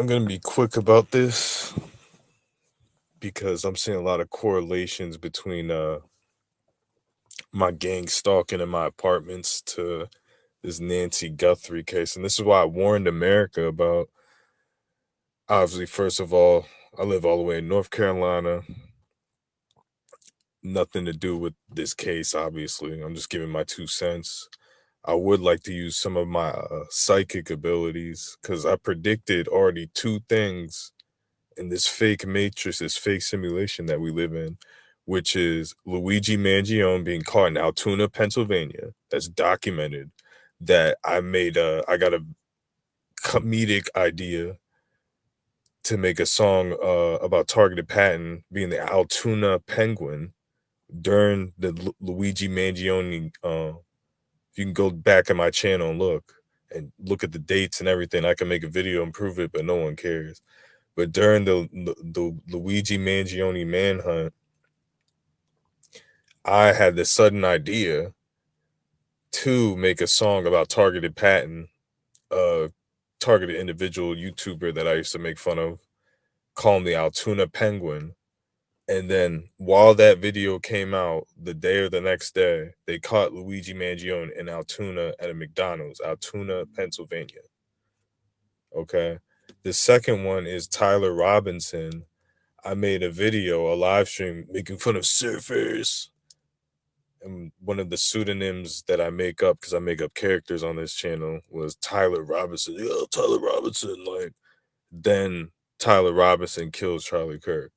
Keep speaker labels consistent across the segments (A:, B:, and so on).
A: I'm going to be quick about this because I'm seeing a lot of correlations between my gang stalking in my apartments to this Nancy Guthrie case. And this is why I warned America about. Obviously, first of all, I live all the way in North Carolina. Nothing to do with this case, obviously. I'm just giving my 2 cents. I would like to use some of my psychic abilities because I predicted already two things in this fake matrix, this fake simulation that we live in, which is Luigi Mangione being caught in Altoona, Pennsylvania. That's documented. That I got a comedic idea to make a song about targeted Patton being the Altoona Penguin during the Luigi Mangione. If you can go back in my channel and look at the dates and everything, I can make a video and prove it, but no one cares. But during the Luigi Mangione manhunt, I had this sudden idea to make a song about targeted Patton, a targeted individual YouTuber that I used to make fun of, call him the Altoona Penguin. And then while that video came out, the day or the next day, they caught Luigi Mangione in Altoona at a McDonald's, Altoona, Pennsylvania. Okay. The second one is Tyler Robinson. I made a video, a live stream, making fun of surfers. And one of the pseudonyms that I make up, because I make up characters on this channel, was Tyler Robinson. Yo, Tyler Robinson. Like, then Tyler Robinson kills Charlie Kirk.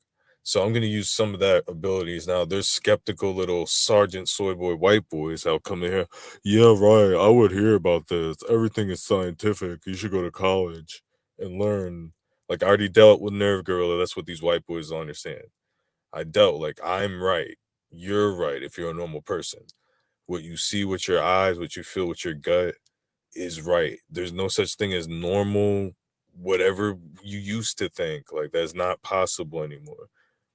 A: So I'm going to use some of that abilities. Now, there's skeptical little Sergeant Soyboy white boys that'll come in here. Yeah, right. I would hear about this. Everything is scientific. You should go to college and learn. Like, I already dealt with Nerve Gorilla. That's what these white boys don't understand. I dealt, like, I'm right. You're right if you're a normal person. What you see with your eyes, what you feel with your gut is right. There's no such thing as normal, whatever you used to think. Like, that's not possible anymore.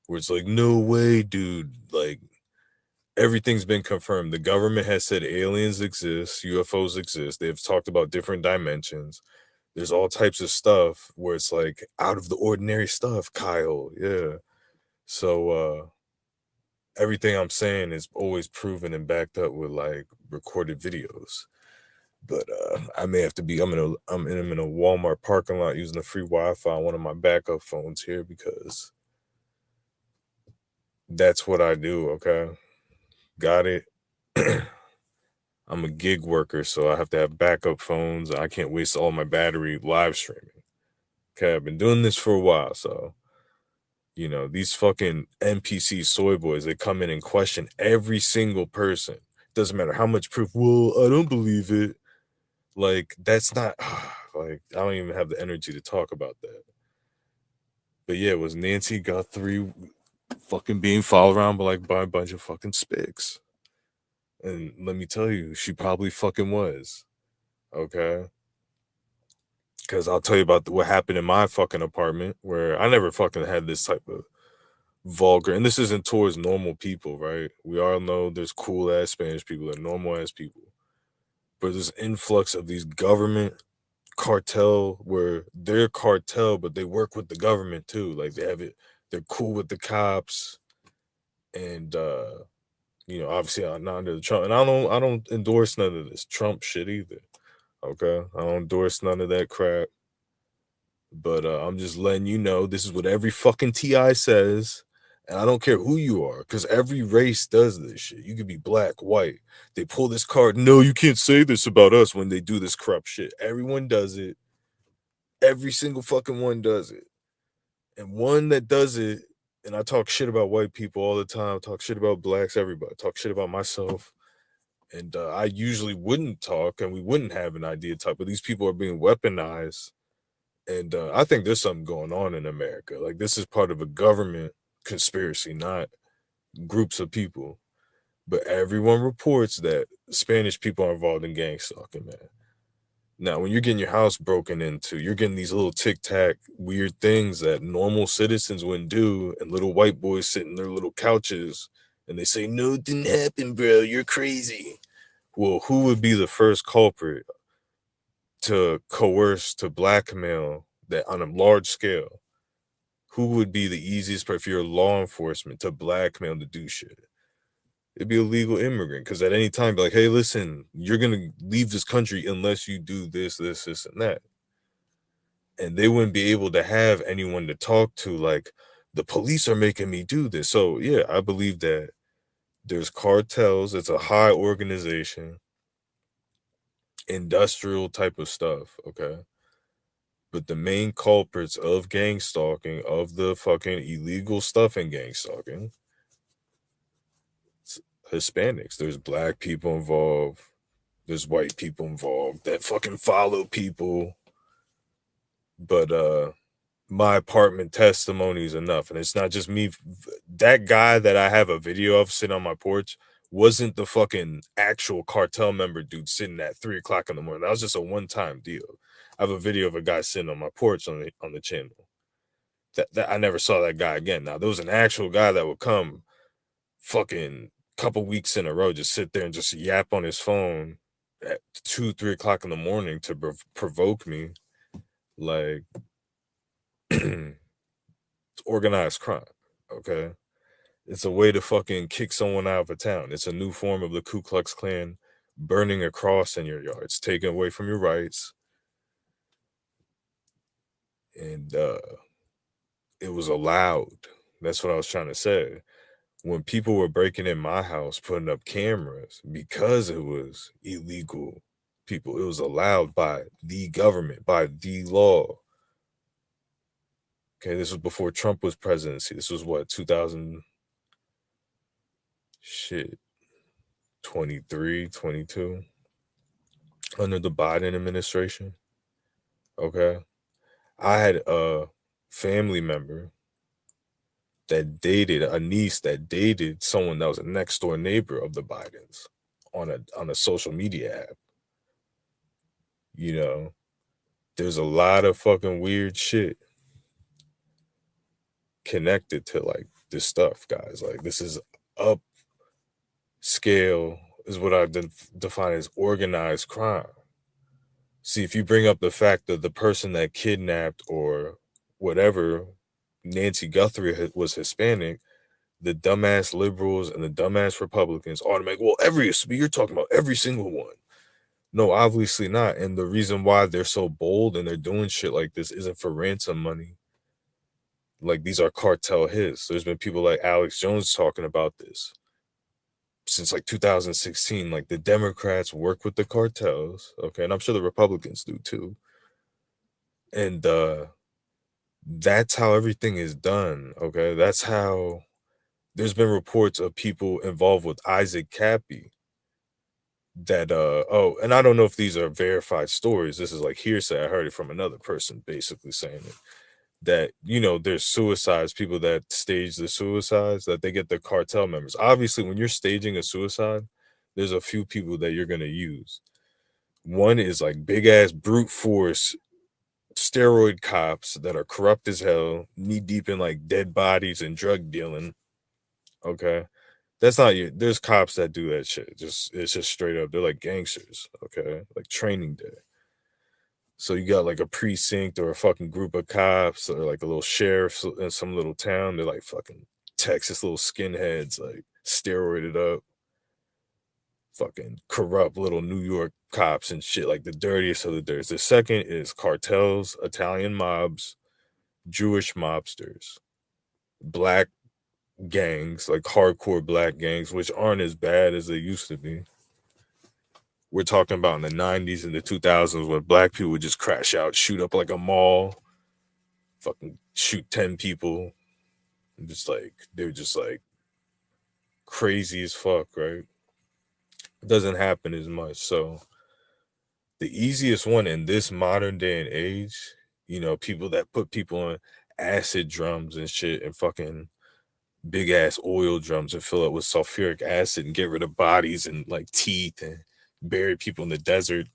A: Where it's like, no way, dude. Like, everything's been confirmed. The government has said aliens exist, UFOs exist. They've talked about different dimensions. There's all types of stuff where it's like out of the ordinary stuff, Kyle. Yeah. So everything I'm saying is always proven and backed up with like recorded videos. But I may have to be. I'm in a Walmart parking lot using the free Wi-Fi on one of my backup phones here because that's what I do. Okay, got it. I'm a gig worker, so I have to have backup phones. I can't waste all my battery live streaming. Okay, I've been doing this for a while, so these fucking NPC soy boys, they come in and question every single person. Doesn't matter how much proof. Well, I don't believe it. Like, that's not like, I don't even have the energy to talk about that. But yeah, it was Nancy Guthrie fucking being followed around by a bunch of fucking spics. And let me tell you, she probably fucking was. Okay? Because I'll tell you about what happened in my fucking apartment where I never fucking had this type of vulgar, and this isn't towards normal people, right? We all know there's cool ass Spanish people and normal ass people. But there's influx of these government cartel where they're cartel, but they work with the government too. Like they're cool with the cops, and obviously I'm not under the Trump, and I don't endorse none of this Trump shit either. Okay, I don't endorse none of that crap. But I'm just letting you know this is what every fucking TI says. And I don't care who you are, because every race does this shit. You could be black, white. They pull this card. No, you can't say this about us when they do this corrupt shit. Everyone does it. Every single fucking one does it. And one that does it, and I talk shit about white people all the time, I talk shit about blacks, everybody, I talk shit about myself. And I usually wouldn't talk and we wouldn't have an idea to talk, but these people are being weaponized. And I think there's something going on in America. Like, this is part of a government conspiracy, not groups of people. But everyone reports that Spanish people are involved in gang stalking, man. Now, when you're getting your house broken into, you're getting these little tic-tac weird things that normal citizens wouldn't do, and little white boys sit in their little couches, and they say, no, it didn't happen, bro, you're crazy. Well, who would be the first culprit to coerce, to blackmail that on a large scale, who would be the easiest person if you're law enforcement to blackmail to do shit? It'd be a legal immigrant, because at any time, be like, hey, listen, you're gonna leave this country unless you do this, this, this, and that. And they wouldn't be able to have anyone to talk to, like, the police are making me do this. So yeah, I believe that there's cartels, it's a high organization, industrial type of stuff, okay? But the main culprits of gang stalking, of the fucking illegal stuff in gang stalking, it's Hispanics. There's black people involved, there's white people involved that fucking follow people. But my apartment testimony is enough. And it's not just me. That guy that I have a video of sitting on my porch wasn't the fucking actual cartel member dude sitting at 3 o'clock in the morning. That was just a one-time deal. I have a video of a guy sitting on my porch on the channel. That I never saw that guy again. Now there was an actual guy that would come fucking couple weeks in a row, just sit there and just yap on his phone at 2-3 o'clock in the morning to provoke me. Like, it's organized crime, okay? It's a way to fucking kick someone out of a town. It's a new form of the Ku Klux Klan burning a cross in your yard. It's taken away from your rights. And it was allowed. That's what I was trying to say. When people were breaking in my house, putting up cameras, because it was illegal people, it was allowed by the government, by the law. Okay, this was before Trump was presidency. This was what, 2000, shit, 23, 22, under the Biden administration. Okay. I had a family member that dated a niece that dated someone that was a next door neighbor of the Bidens on a social media app. You know, there's a lot of fucking weird shit connected to like this stuff, guys. Like, this is upscale, is what I define as organized crime. See, if you bring up the fact that the person that kidnapped or whatever, Nancy Guthrie, was Hispanic, the dumbass liberals and the dumbass Republicans automatically, well, you're talking about every single one. No, obviously not. And the reason why they're so bold and they're doing shit like this isn't for ransom money. Like, these are cartel hits. There's been people like Alex Jones talking about this since like 2016. Like, the Democrats work with the cartels, okay, and I'm sure the Republicans do too. And that's how everything is done, okay? That's how there's been reports of people involved with Isaac Cappy that and I don't know if these are verified stories. This is like hearsay. I heard it from another person basically saying it, that, you know, there's suicides, people that stage the suicides, that they get the cartel members. Obviously, when you're staging a suicide, there's a few people that you're going to use. One is like big ass brute force steroid cops that are corrupt as hell, knee deep in like dead bodies and drug dealing. Okay. That's not you. There's cops that do that shit. It's just straight up. They're like gangsters. Okay. Like Training Day. So you got like a precinct or a fucking group of cops or like a little sheriff in some little town. They're like fucking Texas little skinheads, like steroided up, fucking corrupt little New York cops and shit, like the dirtiest of the dirty. The second is cartels, Italian mobs, Jewish mobsters, black gangs, like hardcore black gangs, which aren't as bad as they used to be. We're talking about in the 90s and the 2000s when black people would just crash out, shoot up like a mall, fucking shoot 10 people. And just like, they're just like crazy as fuck, right? It doesn't happen as much. So the easiest one in this modern day and age, you know, people that put people on acid drums and shit and fucking big ass oil drums and fill it with sulfuric acid and get rid of bodies and like teeth and bury people in the desert,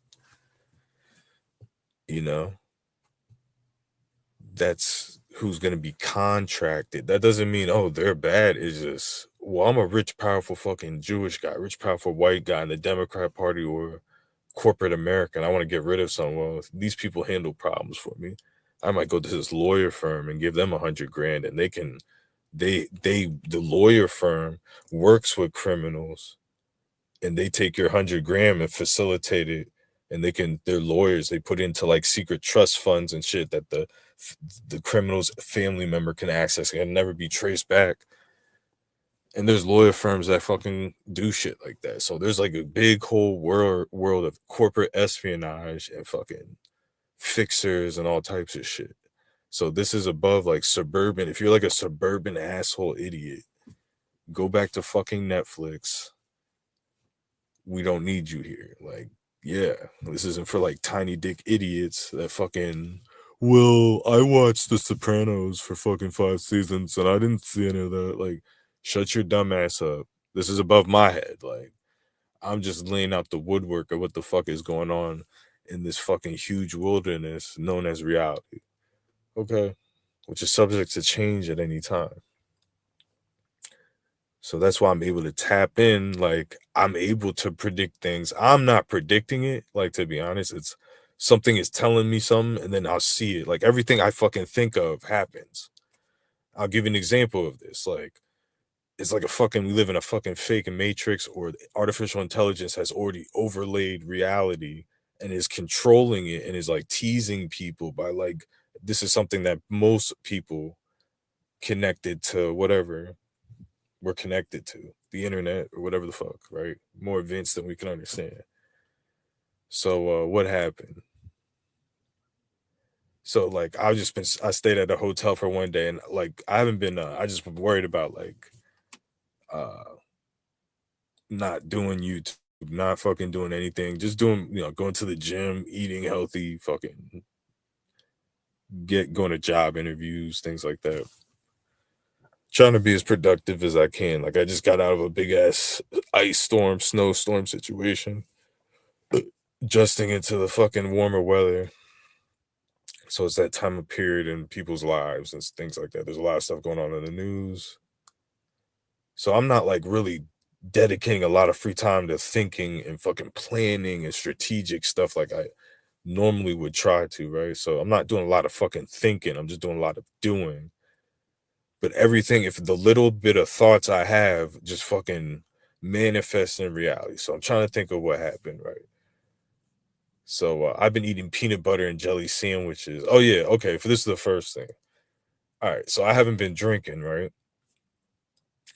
A: you know, that's who's going to be contracted. That doesn't mean, oh, they're bad. It's just, well, I'm a rich, powerful fucking Jewish guy, rich, powerful white guy in the Democrat Party or corporate America, and I want to get rid of someone. Well, these people handle problems for me. I might go to this lawyer firm and give them $100,000, and the lawyer firm works with criminals, and they take your $100,000 and facilitate it, and they're lawyers, they put into like secret trust funds and shit that the criminal's family member can access and never be traced back. And there's lawyer firms that fucking do shit like that. So there's like a big whole world of corporate espionage and fucking fixers and all types of shit. So this is above like suburban. If you're like a suburban asshole idiot, go back to fucking Netflix. We don't need you here. Like, yeah, this isn't for like tiny dick idiots that fucking, well, I watched The Sopranos for fucking 5 seasons and I didn't see any of that. Like, shut your dumb ass up. This is above my head. Like, I'm just laying out the woodwork of what the fuck is going on in this fucking huge wilderness known as reality. Okay? Which is subject to change at any time. So that's why I'm able to tap in. Like, I'm able to predict things. I'm not predicting it. Like, to be honest, it's something is telling me something, and then I'll see it. Like, everything I fucking think of happens. I'll give you an example of this. Like, it's like we live in a fucking fake matrix, or artificial intelligence has already overlaid reality and is controlling it and is like teasing people by like, this is something that most people connected to whatever we're connected to, the internet or whatever the fuck, right? More advanced than we can understand. So what happened? So like I stayed at a hotel for one day, and like I haven't been I just been worried about like uh not doing YouTube, not fucking doing anything, just doing, going to the gym, eating healthy, fucking going to job interviews, things like that. Trying to be as productive as I can. Like I just got out of a big ass ice storm, snowstorm situation, adjusting into the fucking warmer weather. So it's that time of period in people's lives and things like that. There's a lot of stuff going on in the news. So I'm not like really dedicating a lot of free time to thinking and fucking planning and strategic stuff like I normally would try to, right? So I'm not doing a lot of fucking thinking. I'm just doing a lot of doing. But everything, if the little bit of thoughts I have just fucking manifest in reality. So I'm trying to think of what happened, right? So I've been eating peanut butter and jelly sandwiches. Oh yeah, okay. For this is the first thing. All right, so I haven't been drinking, right?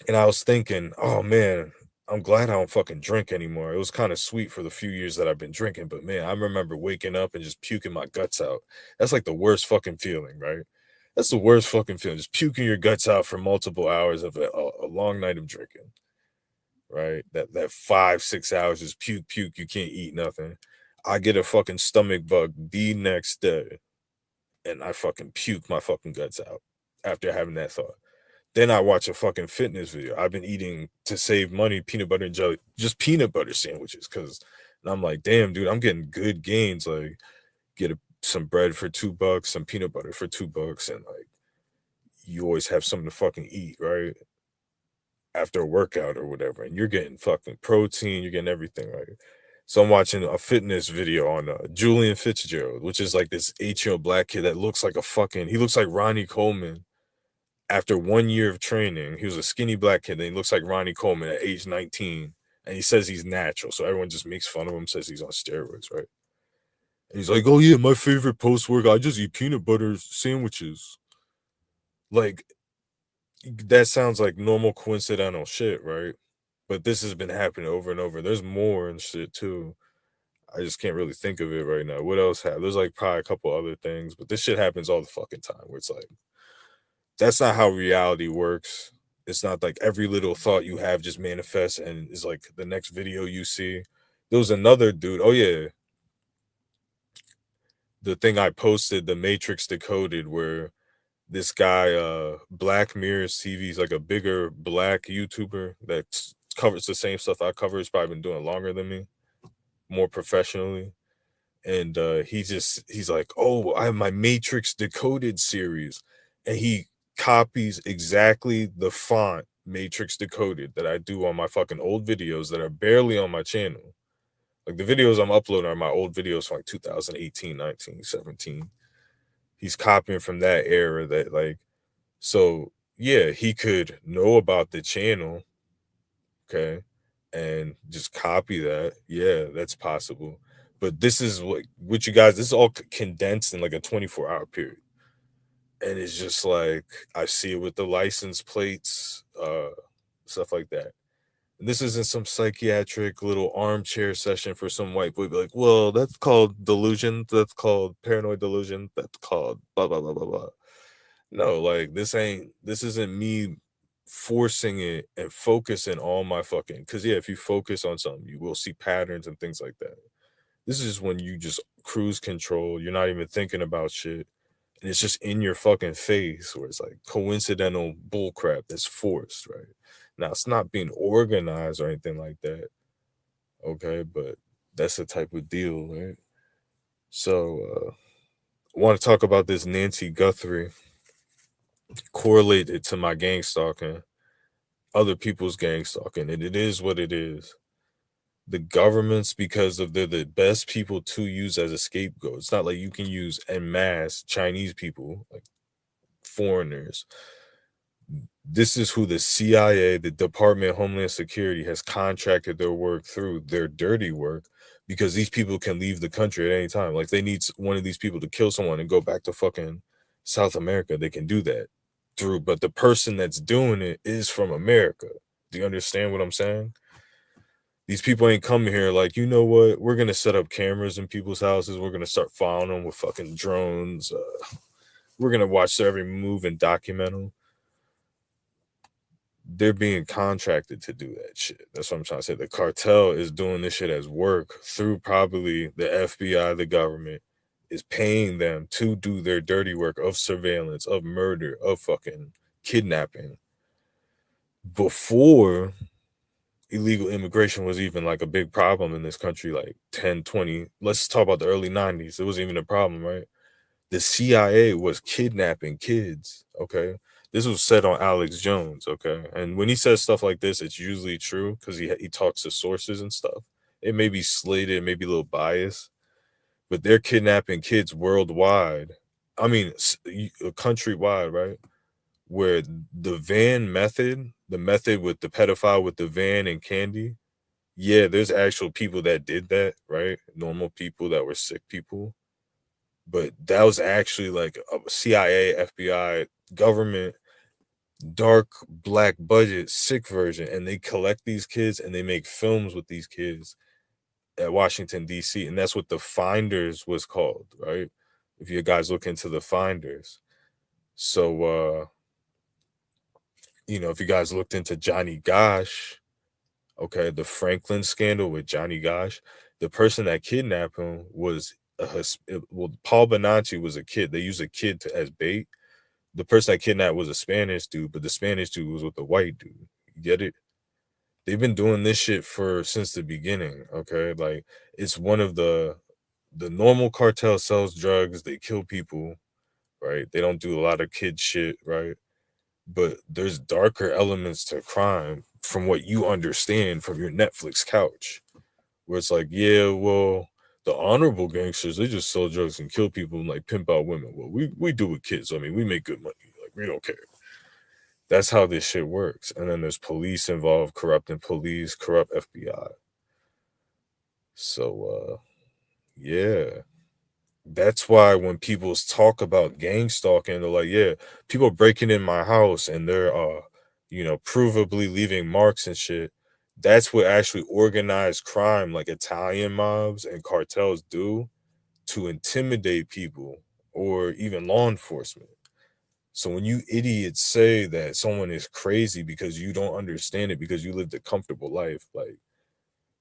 A: And I was thinking, oh man, I'm glad I don't fucking drink anymore. It was kind of sweet for the few years that I've been drinking, but man, I remember waking up and just puking my guts out. That's like the worst fucking feeling, right? That's the worst fucking feeling, just puking your guts out for multiple hours of a long night of drinking, right? That 5 6 hours just puke. You can't eat nothing. I get a fucking stomach bug the next day, and I fucking puke my fucking guts out after having that thought. Then I watch a fucking fitness video. I've been eating to save money, peanut butter and jelly, just peanut butter sandwiches. And I'm like, damn, dude, I'm getting good gains. Like, some bread for $2, some peanut butter for $2, and like, you always have something to fucking eat, right? After a workout or whatever, and you're getting fucking protein, you're getting everything, right? So I'm watching a fitness video on Julian Fitzgerald, which is like this 8-year-old black kid that looks like he looks like Ronnie Coleman after 1 year of training. He was a skinny black kid, and he looks like Ronnie Coleman at age 19, and he says he's natural, so everyone just makes fun of him, says he's on steroids, right? And he's like, oh yeah, my favorite post-workout, I just eat peanut butter sandwiches. Like, that sounds like normal coincidental shit, right? But this has been happening over and over. There's more and shit too. I just can't really think of it right now. What else There's like probably a couple other things, but this shit happens all the fucking time where it's like, that's not how reality works. It's not like every little thought you have just manifests and is like the next video you see. There was another dude. Oh yeah, the thing I posted, the Matrix Decoded, where this guy, Black Mirrors TV, is like a bigger black YouTuber that covers the same stuff I cover. He's probably been doing longer than me, more professionally. And he's like, oh, I have my Matrix Decoded series. And he copies exactly the font Matrix Decoded that I do on my fucking old videos that are barely on my channel. Like the videos I'm uploading are my old videos from like 2018, 19, 17. He's copying from that era that like so yeah, he could know about the channel, okay, and just copy that. Yeah, that's possible. But this is what you guys, this is all condensed in like a 24-hour period. And it's just like I see it with the license plates, stuff like that. And this isn't some psychiatric little armchair session for some white boy. Be like, well, that's called delusion. That's called paranoid delusion. That's called blah blah blah blah blah. No, like this isn't me forcing it and focusing all my fucking because yeah, if you focus on something, you will see patterns and things like that. This is when you just cruise control, you're not even thinking about shit. And it's just in your fucking face where it's like coincidental bullcrap that's forced, right? Now it's not being organized or anything like that. Okay, but that's the type of deal, right? So I want to talk about this Nancy Guthrie, correlate it to my gang stalking, other people's gang stalking, and it is what it is. The governments, because of they're the best people to use as a scapegoat. It's not like you can use en masse Chinese people, like foreigners. This is who the CIA, the Department of Homeland Security, has contracted their work through, their dirty work, because these people can leave the country at any time. Like they need one of these people to kill someone and go back to fucking South America. They can do that through, but the person that's doing it is from America. Do you understand what I'm saying? These people ain't coming here like, you know what? We're gonna set up cameras in people's houses. We're gonna start following them with fucking drones. We're gonna watch their every move and document them. They're being contracted to do that shit. That's what I'm trying to say. The cartel is doing this shit as work through probably the FBI, the government is paying them to do their dirty work of surveillance, of murder, of fucking kidnapping before illegal immigration was even like a big problem in this country, like 10, 20. Let's talk about the early 90s. It wasn't even a problem, right? The CIA was kidnapping kids, okay? This was said on Alex Jones, okay? And when he says stuff like this, it's usually true because he talks to sources and stuff. It may be slated, it may be a little biased, but they're kidnapping kids worldwide. I mean, countrywide, right? Where the van method, the method with the pedophile with the van and candy, yeah, there's actual people that did that, right? Normal people that were sick people, but that was actually like a CIA, FBI, government, dark black budget, sick version. And they collect these kids and they make films with these kids at Washington, D.C. And that's what the Finders was called, right? If you guys look into the Finders. So, if you guys looked into Johnny Gosh, okay, the Franklin scandal with Johnny Gosh, the person that kidnapped him was Paul Benanti was a kid. They used a kid as bait. The person that kidnapped was a Spanish dude, but the Spanish dude was with the white dude. You get it? They've been doing this shit since the beginning. Okay, like it's one of the normal cartel sells drugs. They kill people, right? They don't do a lot of kid shit, right? But there's darker elements to crime from what you understand from your Netflix couch, where it's like, yeah, well, the honorable gangsters, they just sell drugs and kill people and like pimp out women. Well, we do with kids. I mean, we make good money. Like we don't care. That's how this shit works. And then there's police involved, corrupting police, corrupt FBI. So yeah. That's why when people talk about gang stalking, they're like, yeah, people breaking in my house and they're provably leaving marks and shit. That's what actually organized crime, like Italian mobs and cartels do to intimidate people or even law enforcement. So when you idiots say that someone is crazy because you don't understand it because you lived a comfortable life, like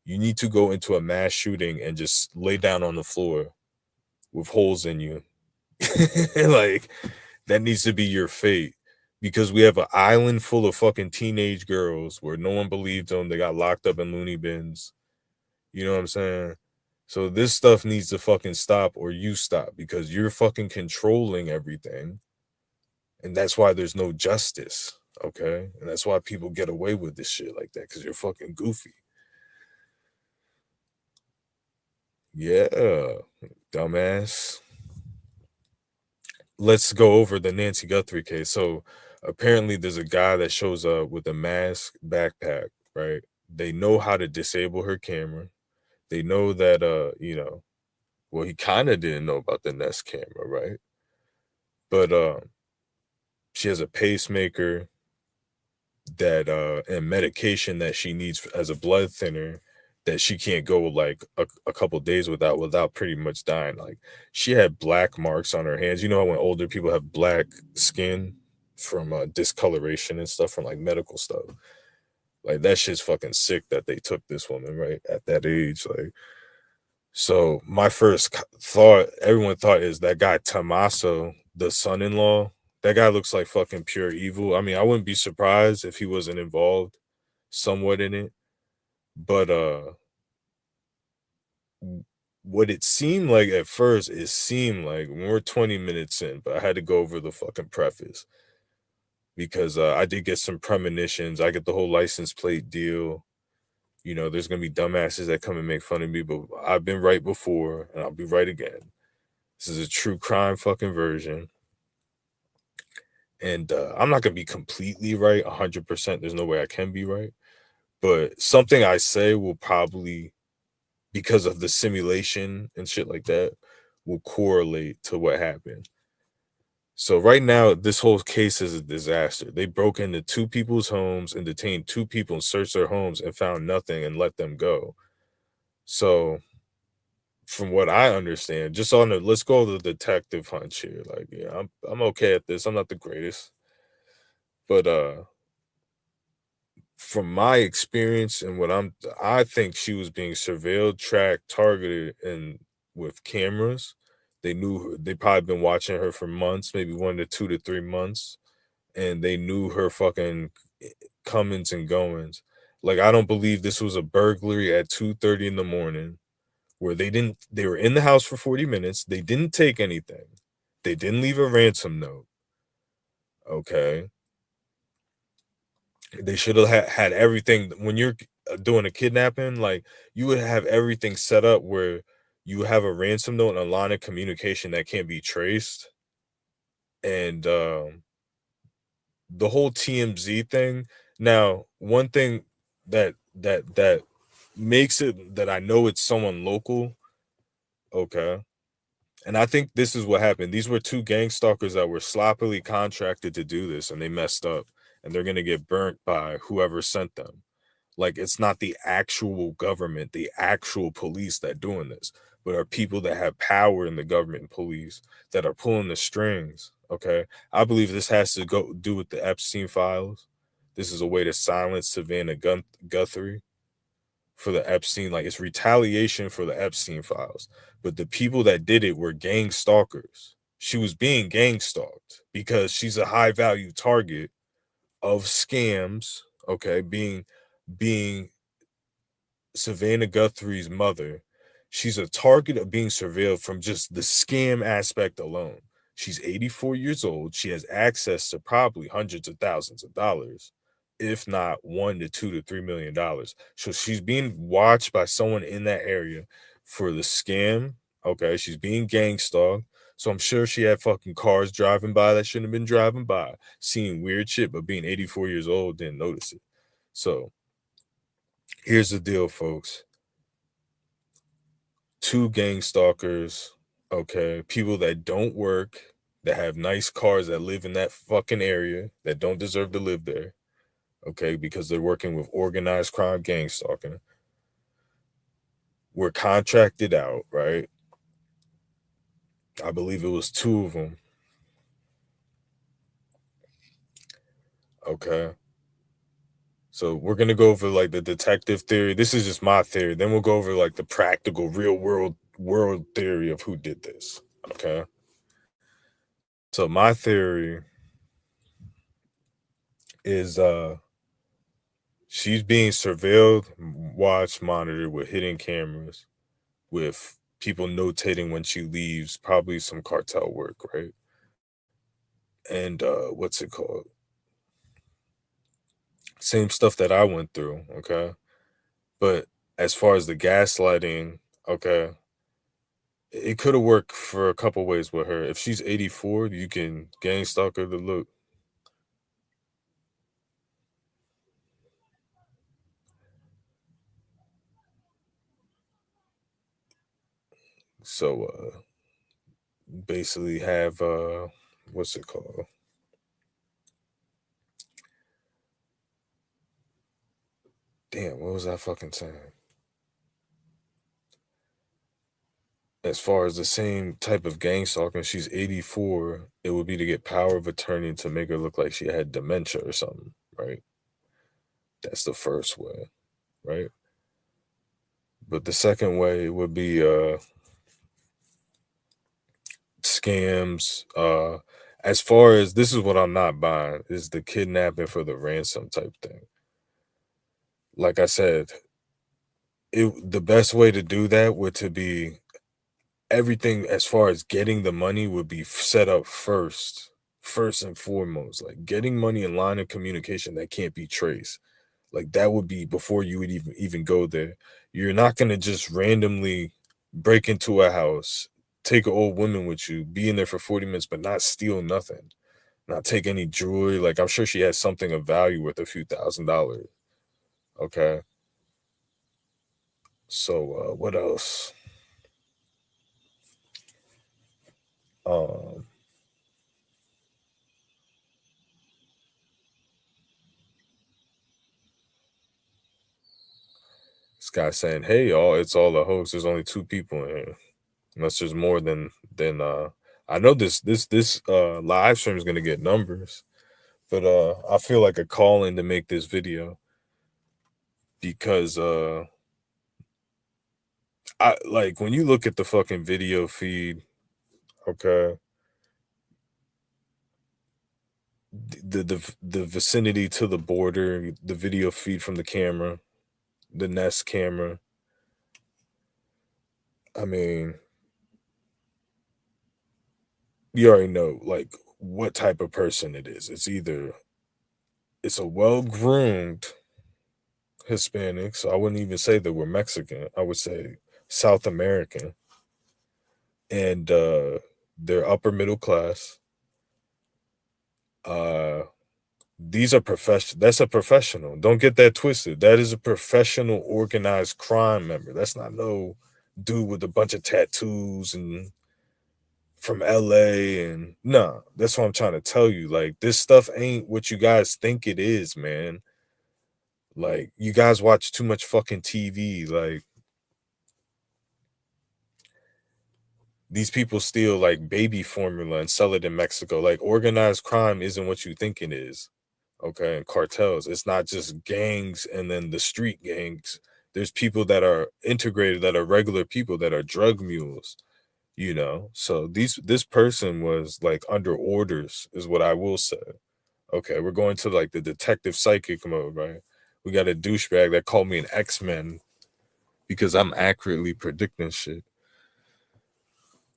A: you need to go into a mass shooting and just lay down on the floor with holes in you. Like that needs to be your fate because we have an island full of fucking teenage girls where no one believed them. They got locked up in loony bins. You know what I'm saying? So this stuff needs to fucking stop or you stop because you're fucking controlling everything. And that's why there's no justice. Okay. And that's why people get away with this shit like that because you're fucking goofy. Yeah. Dumbass. let's go over the Nancy Guthrie case. So apparently there's a guy that shows up with a mask backpack, right? They know how to disable her camera. They know that well, he kind of didn't know about the Nest camera, right? But she has a pacemaker that and medication that she needs as a blood thinner that she can't go like a couple days without pretty much dying. Like she had black marks on her hands. You know how when older people have black skin from discoloration and stuff from like medical stuff. Like that shit's fucking sick that they took this woman right at that age. Like so my first thought, everyone thought, is that guy Tommaso, the son-in-law. That guy looks like fucking pure evil. I mean, I wouldn't be surprised if he wasn't involved somewhat in it. But what it seemed like at first, it seemed like when we're 20 minutes in, but I had to go over the fucking preface because I did get some premonitions. I get the whole license plate deal. You know, there's gonna be dumbasses that come and make fun of me, but I've been right before and I'll be right again. This is a true crime fucking version. And I'm not gonna be completely right 100%. There's no way I can be right. But something I say will probably, because of the simulation and shit like that, will correlate to what happened. So right now, this whole case is a disaster. They broke into two people's homes and detained two people and searched their homes and found nothing and let them go. So from what I understand, just on the let's go to the detective hunch here. Like, yeah, I'm okay at this. I'm not the greatest. But from my experience and I think she was being surveilled, tracked, targeted, and with cameras. They knew her, they probably been watching her for months, maybe 1 to 2 to 3 months, and they knew her fucking comings and goings. Like I don't believe this was a burglary at 2:30 in the morning where they were in the house for 40 minutes, they didn't take anything. They didn't leave a ransom note. Okay. They should have had everything when you're doing a kidnapping. Like you would have everything set up where you have a ransom note and a line of communication that can't be traced. And the whole TMZ thing. Now, one thing that makes it that I know it's someone local. Okay. And I think this is what happened. These were two gang stalkers that were sloppily contracted to do this, and they messed up, and they're gonna get burnt by whoever sent them. Like it's not the actual government, the actual police that doing this, but are people that have power in the government and police that are pulling the strings. Okay, I believe this has to go do with the Epstein files. This is a way to silence Savannah Guthrie for the Epstein, like it's retaliation for the Epstein files. But the people that did it were gang stalkers. She was being gang stalked because she's a high value target of scams. Okay, being Savannah Guthrie's mother, she's a target of being surveilled from just the scam aspect alone. She's 84 years old. She has access to probably hundreds of thousands of dollars, if not $1 to $2 to $3 million. So she's being watched by someone in that area for the scam. Okay, she's being gang stalked. So I'm sure she had fucking cars driving by that shouldn't have been driving by, seeing weird shit, but being 84 years old didn't notice it. So here's the deal, folks. Two gang stalkers, okay, people that don't work, that have nice cars, that live in that fucking area, that don't deserve to live there, okay, because they're working with organized crime gang stalking, were contracted out, right? I believe it was two of them, okay? So we're gonna go over like the detective theory. This is just my theory. Then we'll go over like the practical, real world theory of who did this, okay? So my theory is she's being surveilled, watched, monitored with hidden cameras, with people notating when she leaves, probably some cartel work, right? And what's it called? Same stuff that I went through, okay? But as far as the gaslighting, okay, It could have worked for a couple ways with her. If she's 84, you can gang stalk her to look. So basically have what's it called? Damn, what was I fucking saying? As far as the same type of gang stalking, she's 84, it would be to get power of attorney to make her look like she had dementia or something, right? That's the first way, right? But the second way would be scams. As far as this is what I'm not buying is the kidnapping for the ransom type thing. Like I said, the best way to do that would to be everything as far as getting the money would be set up first and foremost, like getting money in line of communication that can't be traced. Like that would be before you would even go there. You're not gonna just randomly break into a house, take an old woman with you, be in there for 40 minutes, but not steal nothing, not take any jewelry. Like I'm sure she has something of value worth a few $1,000s. Okay. So what else? Um this guy saying, "Hey y'all, it's all a hoax. There's only two people in here." Unless there's more than I know this live stream is gonna get numbers, but I feel like a calling to make this video because I like when you look at the fucking video feed, okay, the vicinity to the border, the video feed from the camera, the Nest camera. I mean, you already know like what type of person it is. It's a well-groomed Hispanic, so I wouldn't even say that we're Mexican. I would say South American, and they're upper middle class. Uh, these are professional. That's a professional. Don't get that twisted. That is a professional organized crime member. That's not no dude with a bunch of tattoos and from LA and nah. That's what I'm trying to tell you. Like this stuff ain't what you guys think it is, man. Like you guys watch too much fucking TV. Like these people steal like baby formula and sell it in Mexico. Like organized crime isn't what you think it is. Okay. And cartels. It's not just gangs and then the street gangs. There's people that are integrated that are regular people that are drug mules, you know. So this person was like under orders, is what I will say. Okay, we're going to like the detective psychic mode, right? We got a douchebag that called me an X-Men because I'm accurately predicting shit.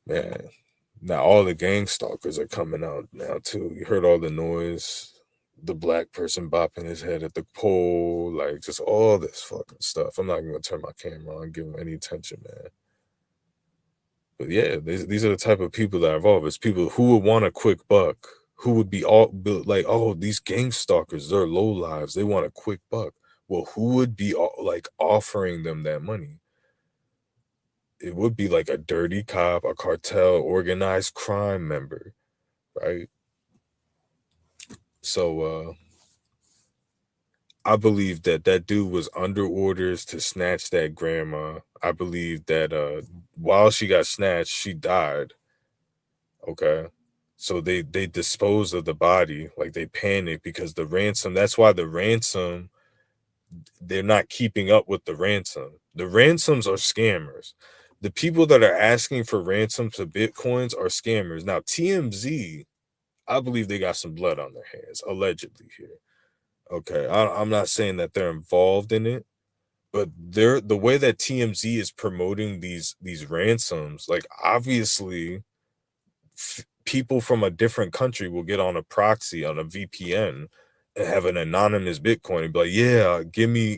A: Man, now all the gang stalkers are coming out now too. You heard all the noise, the black person bopping his head at the pole, like just all this fucking stuff. I'm not even gonna turn my camera on and give him any attention, man. But yeah, these are the type of people that are involved. It's people who would want a quick buck, who would be like, oh, these gang stalkers, they're low lives, they want a quick buck. Well, who would be like offering them that money? It would be like a dirty cop, a cartel, organized crime member, right? So I believe that that dude was under orders to snatch that grandma. I believe that while she got snatched, she died. Okay. So they disposed of the body, like they panicked because the ransom, that's why the ransom, they're not keeping up with the ransom. The ransoms are scammers. The people that are asking for ransom to bitcoins are scammers. Now TMZ, I believe they got some blood on their hands, allegedly here. Okay, I'm not saying that they're involved in it, but they're the way that TMZ is promoting these ransoms. Like obviously, people from a different country will get on a proxy on a VPN and have an anonymous Bitcoin and be like, "Yeah, give me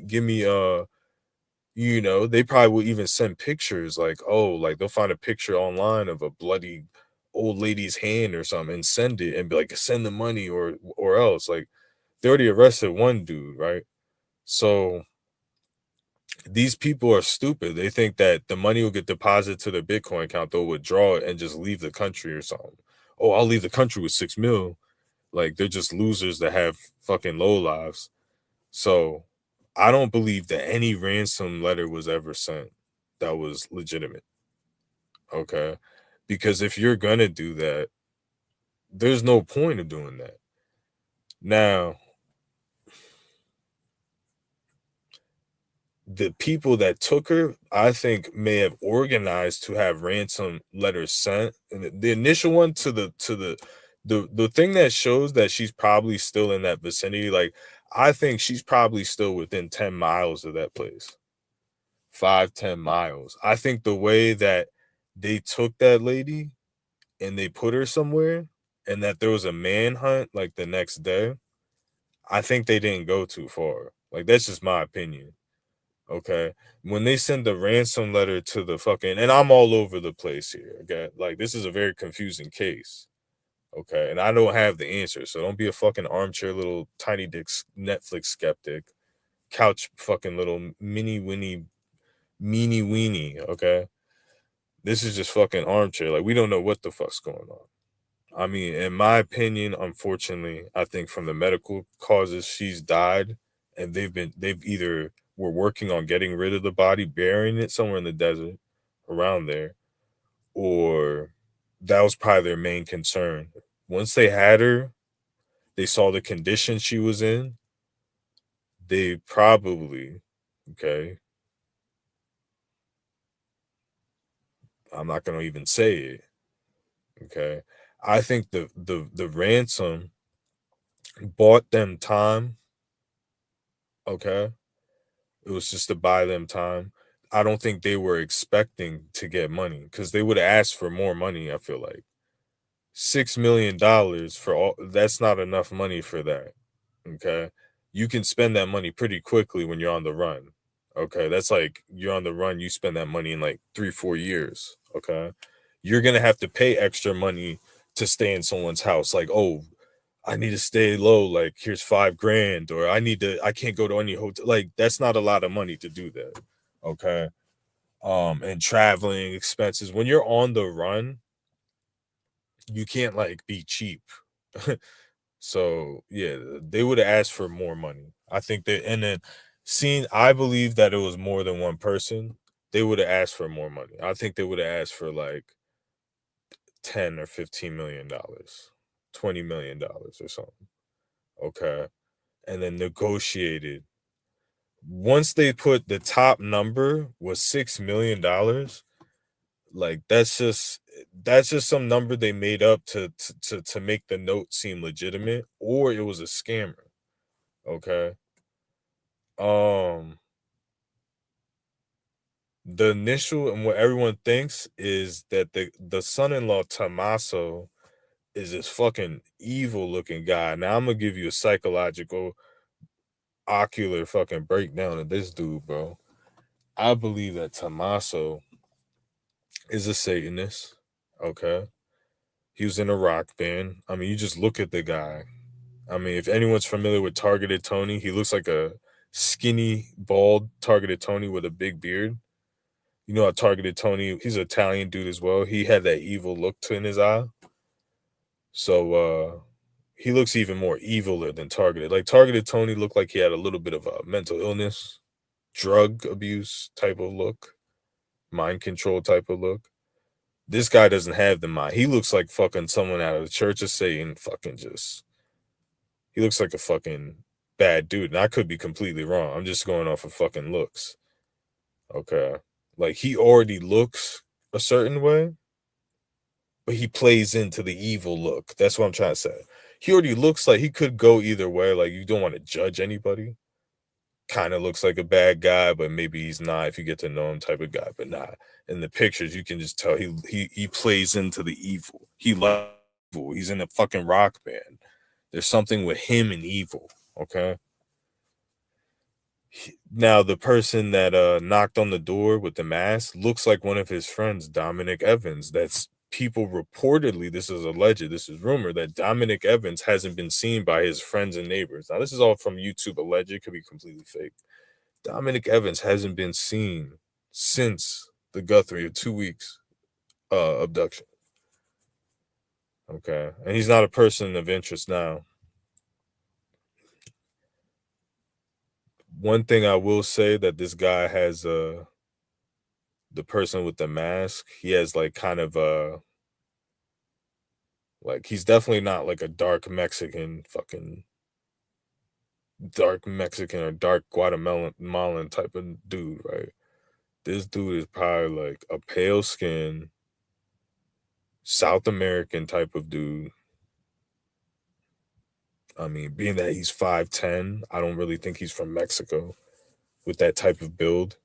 A: They probably will even send pictures like, oh, like they'll find a picture online of a bloody old lady's hand or something and send it and be like, send the money or else. Like they already arrested one dude, right? So these people are stupid. They think that the money will get deposited to their Bitcoin account, they'll withdraw it and just leave the country or something. Oh, I'll leave the country with 6 mil. Like they're just losers that have fucking low lives. So I don't believe that any ransom letter was ever sent that was legitimate. Okay. Because if you're gonna do that, there's no point of doing that. Now, the people that took her, I think, may have organized to have ransom letters sent. And the initial one to the thing that shows that she's probably still in that vicinity, like I think she's probably still within 10 miles of that place. 5-10 miles. I think the way that they took that lady and they put her somewhere and that there was a manhunt like the next day, I think they didn't go too far. Like that's just my opinion. Okay. When they send the ransom letter to the fucking, and I'm all over the place here. Okay. Like this is a very confusing case. Okay. And I don't have the answer. So don't be a fucking armchair little tiny dick Netflix skeptic, couch fucking little mini winnie, meanie weenie. Okay. This is just fucking armchair. Like we don't know what the fuck's going on. I mean, in my opinion, unfortunately, I think from the medical causes, she's died, and they've either were working on getting rid of the body, burying it somewhere in the desert, around there, or that was probably their main concern. Once they had her, they saw the condition she was in. They probably, okay, I'm not gonna even say it. Okay, I think the ransom bought them time. Okay, it was just to buy them time. I don't think they were expecting to get money because they would have asked for more money. I feel like $6 million for all that's not enough money for that. Okay. You can spend that money pretty quickly when you're on the run. Okay. That's like you're on the run, you spend that money in like 3-4 years. Okay. You're gonna have to pay extra money to stay in someone's house. Like, oh, I need to stay low. Like, here's 5 grand, or I can't go to any hotel. Like, that's not a lot of money to do that. Okay. And traveling expenses. When you're on the run, you can't like be cheap. So yeah, they would have asked for more money. I think that, and then I believe that it was more than one person. They would have asked for more money. I think they would have asked for like 10 or $15 million, $20 million or something. Okay. And then negotiated. Once they put the top number was $6 million, like that's just some number they made up to make the note seem legitimate, or it was a scammer. Okay. Um the initial and what everyone thinks is that the son-in-law Tommaso is this fucking evil looking guy. Now I'm gonna give you a psychological ocular fucking breakdown of this dude, bro. I believe that Tommaso is a Satanist. Okay. He was in a rock band. I mean, you just look at the guy. I mean, if anyone's familiar with Targeted Tony, he looks like a skinny, bald Targeted Tony with a big beard. You know how Targeted Tony, he's an Italian dude as well. He had that evil look to in his eye. So he looks even more eviler than Targeted. Like Targeted Tony looked like he had a little bit of a mental illness, drug abuse type of look, mind control type of look. This guy doesn't have the mind. He looks like fucking someone out of the Church of Satan. Fucking just, he looks like a fucking bad dude. And I could be completely wrong. I'm just going off of fucking looks. Okay. Like he already looks a certain way, but he plays into the evil look. That's what I'm trying to say. He already looks like he could go either way. Like you don't want to judge anybody. Kind of looks like a bad guy, but maybe he's not if you get to know him type of guy. But nah, in the pictures you can just tell he plays into the evil. He loves evil. He's in a fucking rock band. There's something with him and evil. Okay. Now the person that knocked on the door with the mask looks like one of his friends, Dominic Evans. That's people reportedly, this is alleged, this is rumor that Dominic Evans hasn't been seen by his friends and neighbors. Now this is all from YouTube alleged, it could be completely fake. Dominic Evans hasn't been seen since the Guthrie of 2 weeks abduction. Okay. And he's not a person of interest now. One thing I will say that this guy has the person with the mask, he has like kind of like he's definitely not like a dark Mexican or dark Guatemalan type of dude, right? This dude is probably like a pale skin South American type of dude. I mean, being that he's 5'10", I don't really think he's from Mexico with that type of build.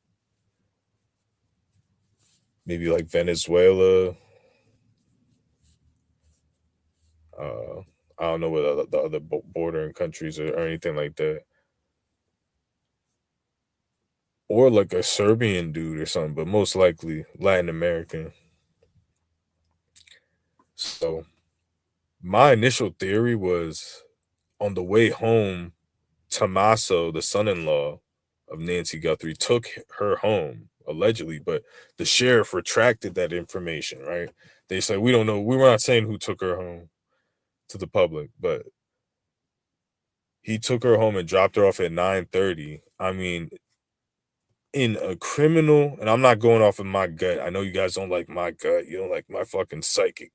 A: Maybe like Venezuela. Uh, I don't know what the other bordering countries or anything like that. Or like a Serbian dude or something, but most likely Latin American. So my initial theory was on the way home, Tommaso, the son-in-law of Nancy Guthrie, took her home, allegedly, but the sheriff retracted that information, right? They said, we don't know. We were not saying who took her home to the public, but he took her home and dropped her off at 9:30. I mean, in a criminal, and I'm not going off of my gut. I know you guys don't like my gut. You don't like my fucking psychic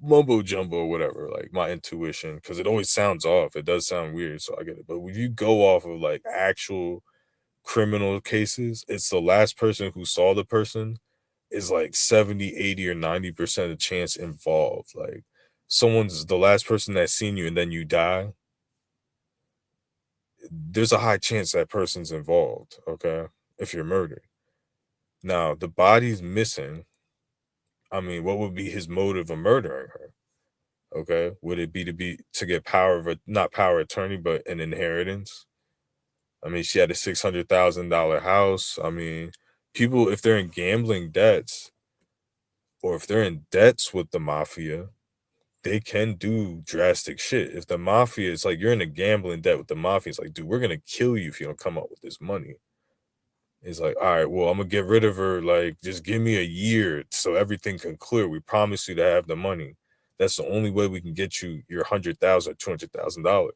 A: mumbo jumbo or whatever, like my intuition, because it always sounds off. It does sound weird, so I get it. But when you go off of like actual criminal cases, it's the last person who saw the person is like 70, 80, or 90% of chance involved. Like someone's the last person that's seen you and then you die, there's a high chance that person's involved, okay? If you're murdered. Now, the body's missing. I mean, what would be his motive of murdering her? Okay. Would it be to get power of not power of attorney, but an inheritance? I mean, she had a $600,000 house. I mean, people, if they're in gambling debts or if they're in debts with the mafia, they can do drastic shit. If the mafia, it's like you're in a gambling debt with the mafia, it's like, dude, we're gonna kill you if you don't come up with this money. It's like, all right, well, I'm gonna get rid of her. Like, just give me a year so everything can clear. We promise you to have the money. That's the only way we can get you your $100,000 or $200,000.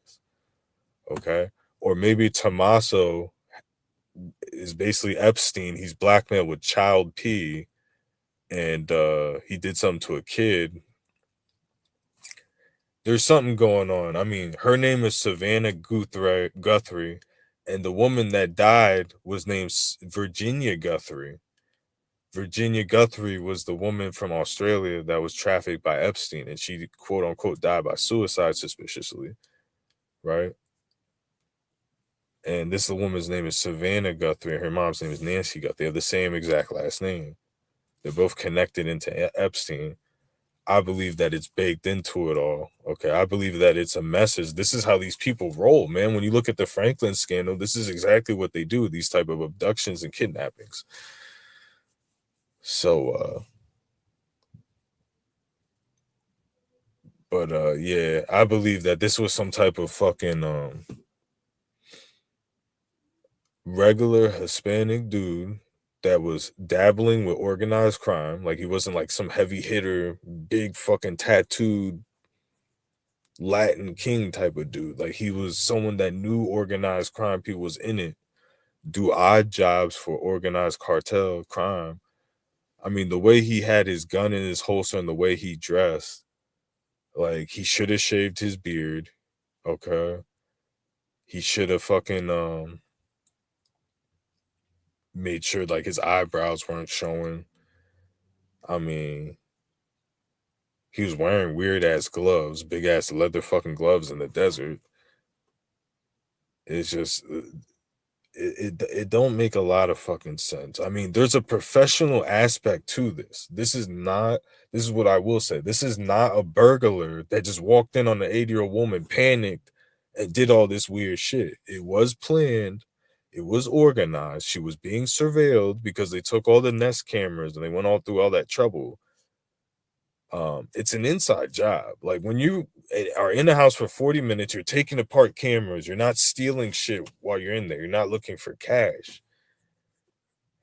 A: Okay. Or maybe Tommaso is basically Epstein. He's blackmailed with child P, and he did something to a kid. There's something going on. I mean, her name is Savannah Guthrie, and the woman that died was named Virginia Guthrie. Virginia Guthrie was the woman from Australia that was trafficked by Epstein, and she quote unquote died by suicide suspiciously, right? And this woman's name is Savannah Guthrie, and her mom's name is Nancy Guthrie. They have the same exact last name. They're both connected into Epstein. I believe that it's baked into it all. Okay. I believe that it's a message. This is how these people roll, man. When you look at the Franklin scandal, this is exactly what they do, these type of abductions and kidnappings. So yeah, I believe that this was some type of fucking regular Hispanic dude that was dabbling with organized crime. Like he wasn't like some heavy hitter, big fucking tattooed Latin king type of dude. Like he was someone that knew organized crime, people was in it, do odd jobs for organized cartel crime. I mean, the way he had his gun in his holster and the way he dressed, like he should have shaved his beard. Okay. He should have fucking made sure like his eyebrows weren't showing. I mean, he was wearing weird ass gloves, big ass leather fucking gloves in the desert. It's just it don't make a lot of fucking sense. I mean, there's a professional aspect to this. This is what I will say. This is not a burglar that just walked in on an 80-year-old woman, panicked, and did all this weird shit. It was planned. It was organized. She was being surveilled because they took all the Nest cameras and they went all through all that trouble. It's an inside job. Like when you are in the house for 40 minutes, you're taking apart cameras, you're not stealing shit while you're in there, you're not looking for cash.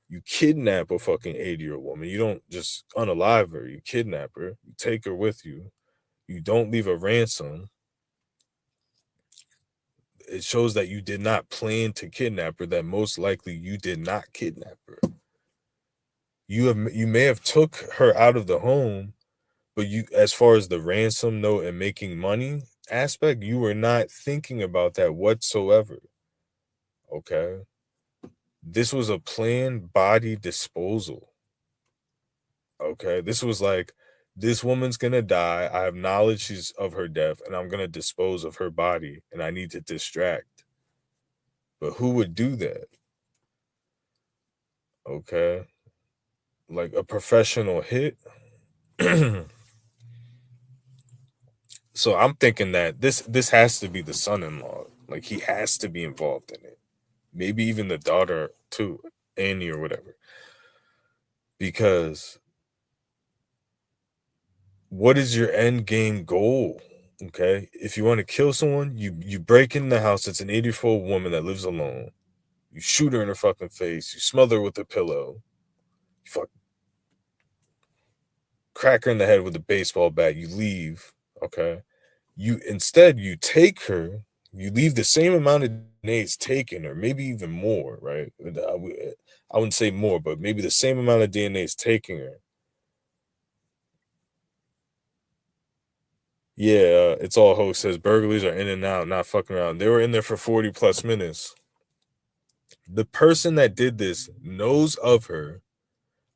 A: You kidnap a fucking 80-year-old woman. You don't just unalive her, you kidnap her, you take her with you, you don't leave a ransom. It shows that you did not plan to kidnap her, that most likely you did not kidnap her. You may have took her out of the home, but you, as far as the ransom note and making money aspect, you were not thinking about that whatsoever. Okay. This was a planned body disposal. Okay. This was like, this woman's gonna die. I have knowledge she's of her death, and I'm gonna dispose of her body, and I need to distract. But who would do that? Okay. Like a professional hit. So I'm thinking that this has to be the son-in-law. Like he has to be involved in it. Maybe even the daughter too, Annie or whatever. Because what is your end game goal? Okay? If you want to kill someone, you break in the house. It's an 84 woman that lives alone. You shoot her in her fucking face. You smother her with a pillow. You fuck crack her in the head with a baseball bat. You leave. Okay? You take her, you leave the same amount of DNA it's taken, or maybe even more, right? I wouldn't say more, but maybe the same amount of DNA it's taking her. Yeah, it's all hoax. Says burglaries are in and out, not fucking around. They were in there for 40 plus minutes. The person that did this knows of her.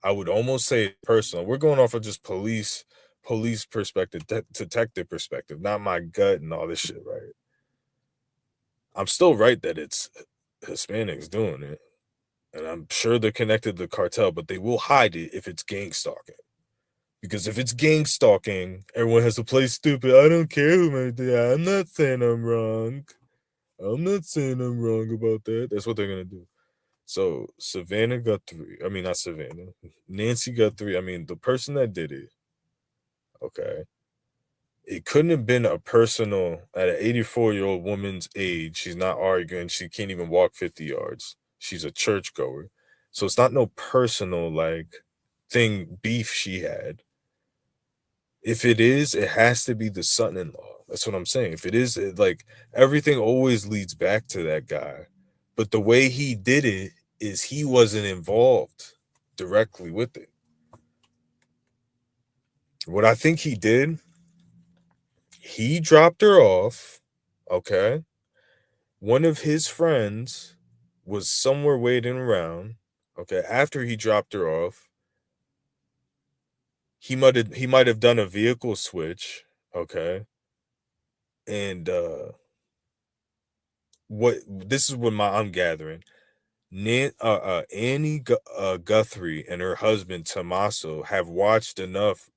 A: I would almost say personal. We're going off of just police perspective, detective perspective, not my gut and all this shit, right? I'm still right that it's Hispanics doing it. And I'm sure they're connected to the cartel, but they will hide it if it's gang stalking. Because if it's gang stalking, everyone has to play stupid. I don't care who made that. I'm not saying I'm wrong. I'm not saying I'm wrong about that. That's what they're gonna do. So Savannah Guthrie, I mean not Savannah, Nancy Guthrie, I mean the person that did it, okay. It couldn't have been a personal at an 84-year-old woman's age. She's not arguing. She can't even walk 50 yards. She's a churchgoer. So it's not no personal like thing beef she had. If it is, it has to be the son-in-law. That's what I'm saying. If it is, like everything always leads back to that guy. But the way he did it is he wasn't involved directly with it. What I think he did, he dropped her off, okay? One of his friends was somewhere waiting around, okay? After he dropped her off, he might have done a vehicle switch, okay? And what this is what I'm gathering. Annie Guthrie and her husband Tommaso have watched enough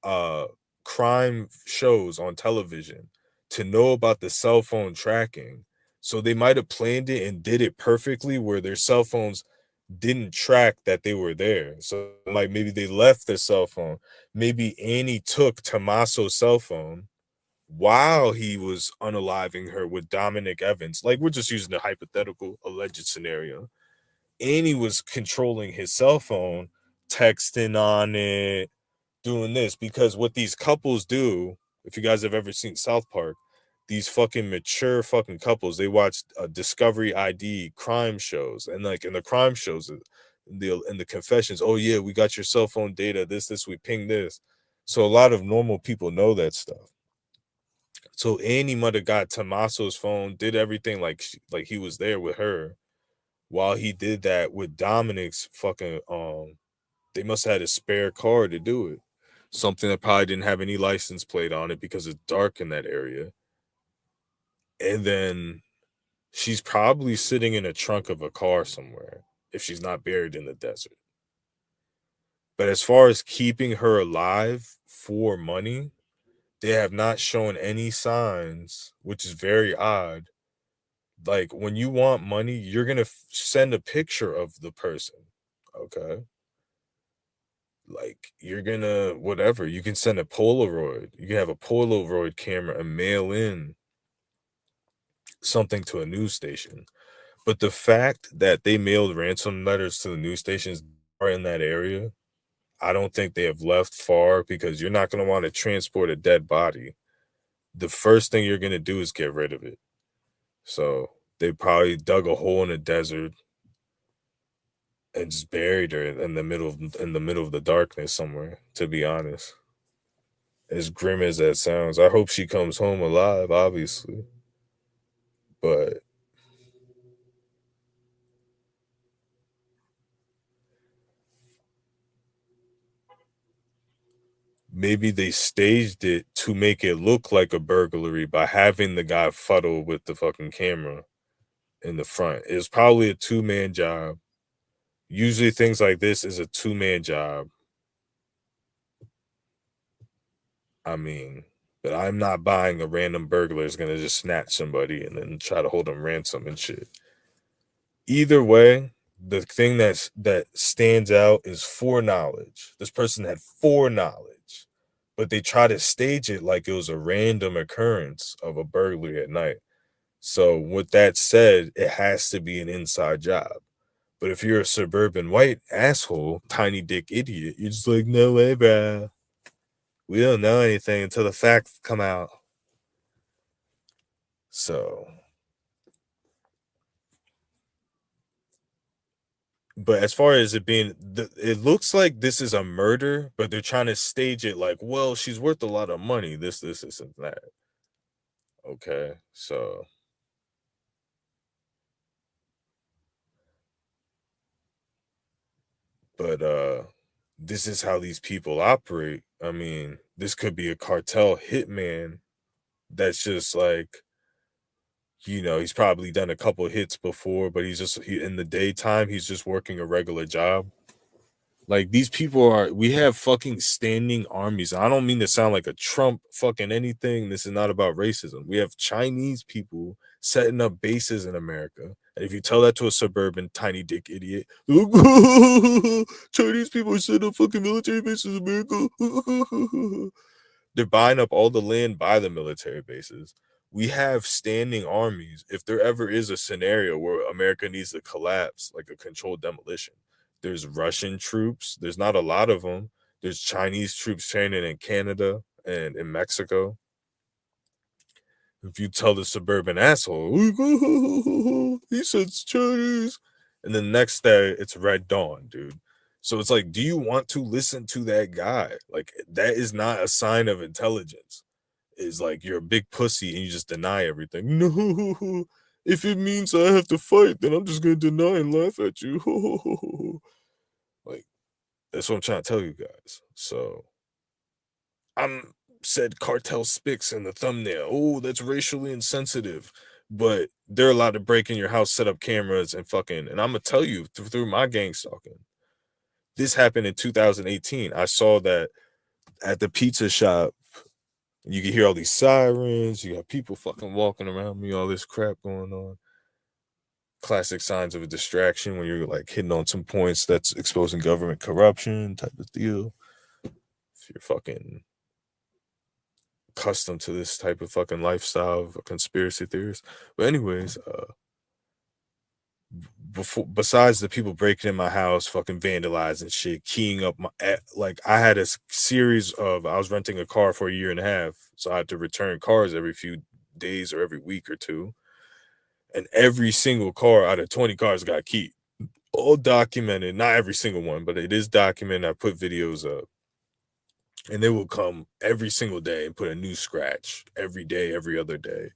A: uh crime shows on television to know about the cell phone tracking. So they might have planned it and did it perfectly where their cell phones didn't track that they were there. So like maybe they left their cell phone. Maybe Annie took Tommaso's cell phone while he was unaliving her with Dominic Evans. Like we're just using the hypothetical alleged scenario. Annie was controlling his cell phone, texting on it, doing this, because what these couples do, if you guys have ever seen South Park, these fucking mature fucking couples, they watch Discovery ID crime shows, and like in the crime shows, in the confessions, oh yeah, we got your cell phone data, this, we ping this. So a lot of normal people know that stuff. So Annie might have got Tommaso's phone, did everything like he was there with her, while he did that with Dominic's fucking they must have had a spare car to do it. Something that probably didn't have any license plate on it because it's dark in that area. And then she's probably sitting in a trunk of a car somewhere if she's not buried in the desert. But as far as keeping her alive for money, they have not shown any signs, which is very odd, Like when you want money, you're gonna send a picture of the person. Okay. Like you're gonna whatever. You can send a Polaroid. You can have a Polaroid camera and mail in something to a news station. But the fact that they mailed ransom letters to the news stations are in that area, I don't think they have left far because you're not going to want to transport a dead body. The first thing you're going to do is get rid of it. So they probably dug a hole in the desert and just buried her in the middle of the darkness somewhere, to be honest. As grim as that sounds, I hope she comes home alive, obviously. But maybe they staged it to make it look like a burglary by having the guy fuddle with the fucking camera in the front. It's probably a two-man job. Usually things like this is a two-man job. I mean, but I'm not buying a random burglar is gonna just snatch somebody and then try to hold them ransom and shit. Either way, the thing that stands out is foreknowledge. This person had foreknowledge, but they try to stage it like it was a random occurrence of a burglary at night. So with that said, it has to be an inside job. But if you're a suburban white asshole, tiny dick idiot, you're just like, no way, bruh. We don't know anything until the facts come out. So, but as far as it being, it looks like this is a murder, but they're trying to stage it like, well, she's worth a lot of money. This, and that. Okay, so, but this is how these people operate. I mean, this could be a cartel hitman that's just like, he's probably done a couple hits before, but in the daytime, he's just working a regular job. Like these people we have fucking standing armies. I don't mean to sound like a Trump fucking anything. This is not about racism. We have Chinese people setting up bases in America. And if you tell that to a suburban tiny dick idiot, Chinese people set up fucking military bases in America. They're buying up all the land by the military bases. We have standing armies. If there ever is a scenario where America needs to collapse, like a controlled demolition, there's Russian troops. There's not a lot of them. There's Chinese troops training in Canada and in Mexico. If you tell the suburban asshole, he said it's Chinese, and then next day it's Red Dawn, dude. So it's like, do you want to listen to that guy? Like, that is not a sign of intelligence. It's like you're a big pussy and you just deny everything. No, if it means I have to fight, then I'm just gonna deny and laugh at you. Like, that's what I'm trying to tell you guys. So I'm said cartel spics in the thumbnail. Oh, that's racially insensitive. But they're allowed to break in your house, set up cameras, and fucking. And I'm gonna tell you through my gang stalking. This happened in 2018. I saw that at the pizza shop. You can hear all these sirens. You got people fucking walking around me. All this crap going on. Classic signs of a distraction when you're like hitting on some points that's exposing government corruption type of deal. If you're fucking accustomed to this type of fucking lifestyle of conspiracy theorists. But anyways, besides the people breaking in my house, fucking vandalizing shit, keying up like I had a series of I was renting a car for a year and a half, so I had to return cars every few days or every week or two, and every single car out of 20 cars got keyed. All documented, not every single one, but it is documented. I put videos up. And they will come every single day and put a new scratch every day, every other day,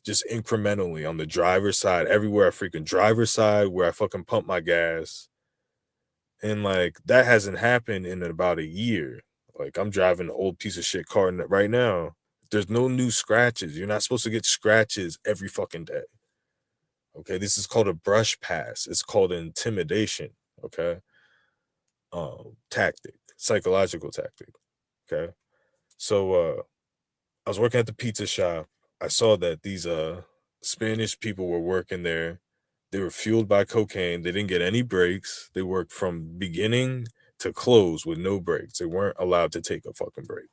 A: just incrementally on the driver's side, everywhere I freaking driver's side, where I fucking pump my gas. And like that hasn't happened in about a year. Like I'm driving an old piece of shit car right now. There's no new scratches. You're not supposed to get scratches every fucking day. Okay, this is called a brush pass. It's called intimidation. Okay, tactic, psychological tactic. Okay, so I was working at the pizza shop. I saw that these Spanish people were working there. They were fueled by cocaine. They didn't get any breaks. They worked from beginning to close with no breaks. They weren't allowed to take a fucking break.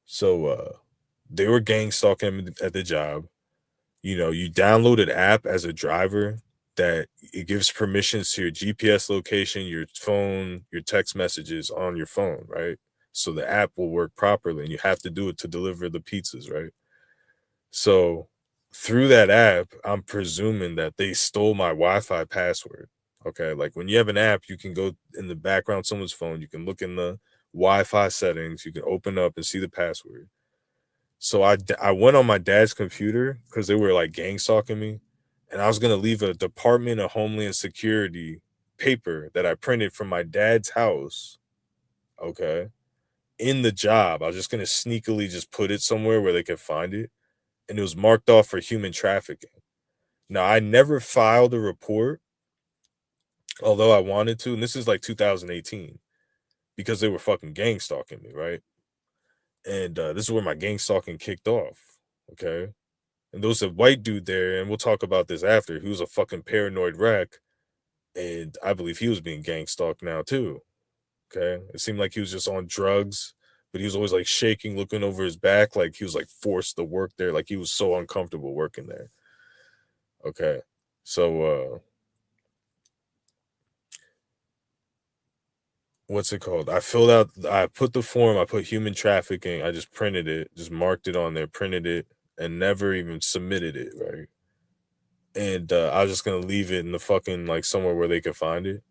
A: So they were gang stalking him at the job. You know, you download an app as a driver that it gives permissions to your GPS location, your phone, your text messages on your phone, right? So the app will work properly, and you have to do it to deliver the pizzas, right? So through that app, I'm presuming that they stole my Wi-Fi password. Okay, like when you have an app, you can go in the background of someone's phone, you can look in the Wi-Fi settings, you can open up and see the password. So I went on my dad's computer because they were like gang stalking me, and I was gonna leave a Department of Homeland Security paper that I printed from my dad's house. Okay, in the job, I was just gonna sneakily just put it somewhere where they could find it, and it was marked off for human trafficking. Now I never filed a report, although I wanted to, and this is like 2018 because they were fucking gang stalking me, right? And this is where my gang stalking kicked off. Okay. And there was a white dude there, and we'll talk about this after. He was a fucking paranoid wreck, and I believe he was being gang stalked now too. Okay, it seemed like he was just on drugs, but he was always like shaking, looking over his back, like he was like forced to work there, like he was so uncomfortable working there. Okay, so what's it called? I put the form, I put human trafficking, I just printed it, just marked it on there, printed it, and never even submitted it, right? And I was just gonna leave it in the fucking like somewhere where they could find it.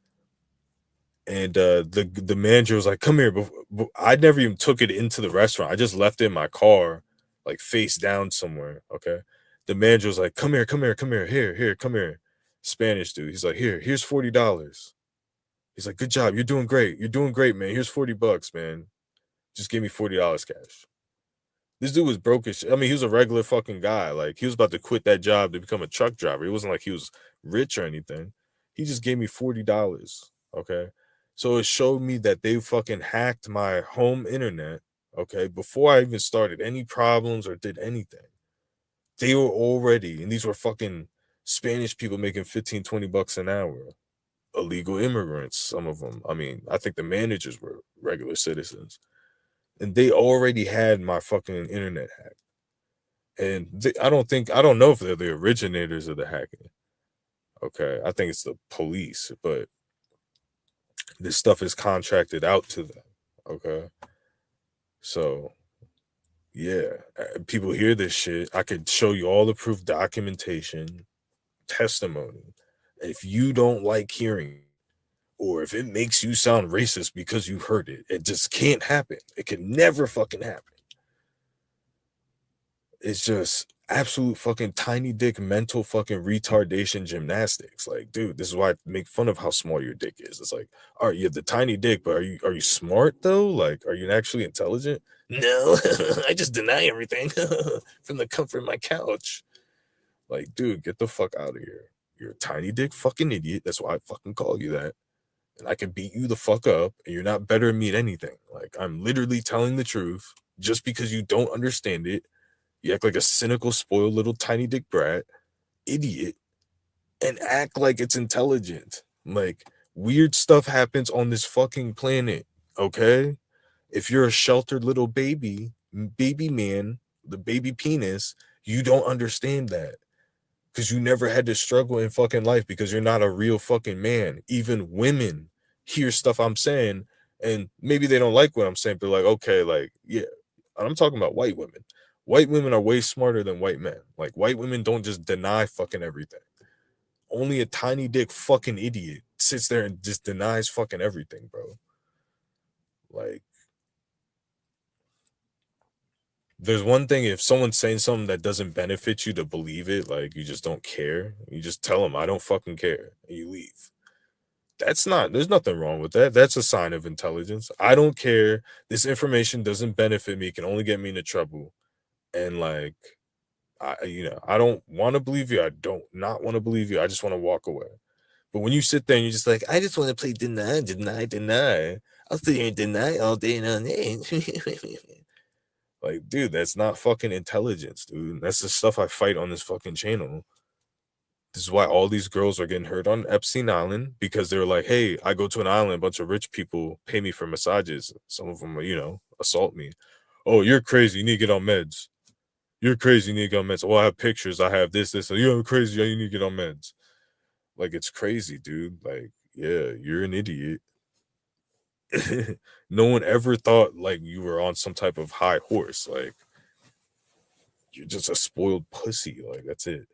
A: And the manager was like, "Come here." I never even took it into the restaurant. I just left it in my car, like face down somewhere. Okay. The manager was like, "Come here, come here, come here, here, come here." Spanish dude. He's like, "Here's $40." He's like, "Good job. You're doing great. You're doing great, man. Here's $40, man. Just give me $40 cash." This dude was broke as shit. I mean, he was a regular fucking guy. Like, he was about to quit that job to become a truck driver. It wasn't like he was rich or anything. He just gave me $40. Okay. So it showed me that they fucking hacked my home internet. Okay. Before I even started any problems or did anything, they were already, and these were fucking Spanish people making 15, $20 an hour. Illegal immigrants, some of them. I mean, I think the managers were regular citizens. And they already had my fucking internet hacked. And I don't know if they're the originators of the hacking. Okay. I think it's the police, but this stuff is contracted out to them. Okay. So, yeah, people hear this shit. I could show you all the proof, documentation, testimony. If you don't like hearing it, or if it makes you sound racist because you heard it, it just can't happen. It can never fucking happen. It's just absolute fucking tiny dick mental fucking retardation gymnastics. Like, dude, this is why I make fun of how small your dick is. It's like, all right, you have the tiny dick, but are you smart though? Like, are you actually intelligent? No, I just deny everything from the comfort of my couch. Like, dude, get the fuck out of here. You're a tiny dick fucking idiot. That's why I fucking call you that. And I can beat you the fuck up, and you're not better than me at anything. Like, I'm literally telling the truth. Just because you don't understand it, you act like a cynical, spoiled little tiny dick brat, idiot, and act like it's intelligent. Like, weird stuff happens on this fucking planet, okay? If you're a sheltered little baby man, the baby penis, you don't understand that because you never had to struggle in fucking life because you're not a real fucking man. Even women hear stuff I'm saying and maybe they don't like what I'm saying, but like, okay, like, yeah, I'm talking about white women. White women are way smarter than white men. Like, white women don't just deny fucking everything. Only a tiny dick fucking idiot sits there and just denies fucking everything, bro. Like, there's one thing if someone's saying something that doesn't benefit you to believe it, like you just don't care. You just tell them, I don't fucking care, and you leave. There's nothing wrong with that. That's a sign of intelligence. I don't care. This information doesn't benefit me, it can only get me into trouble. And like, I don't want to believe you. I don't not want to believe you. I just want to walk away. But when you sit there and you're just like, I just want to play deny, deny, deny. I'll sit here and deny all day and all day. Like, dude, that's not fucking intelligence, dude. That's the stuff I fight on this fucking channel. This is why all these girls are getting hurt on Epstein Island, because they're like, hey, I go to an island, a bunch of rich people pay me for massages. Some of them, assault me. Oh, you're crazy. You need to get on meds. You're crazy. You need to get on meds. Oh, I have pictures. I have this. You're crazy. You need to get on meds. Like, it's crazy, dude. Like, yeah, you're an idiot. No one ever thought like you were on some type of high horse. Like, you're just a spoiled pussy. Like, that's it.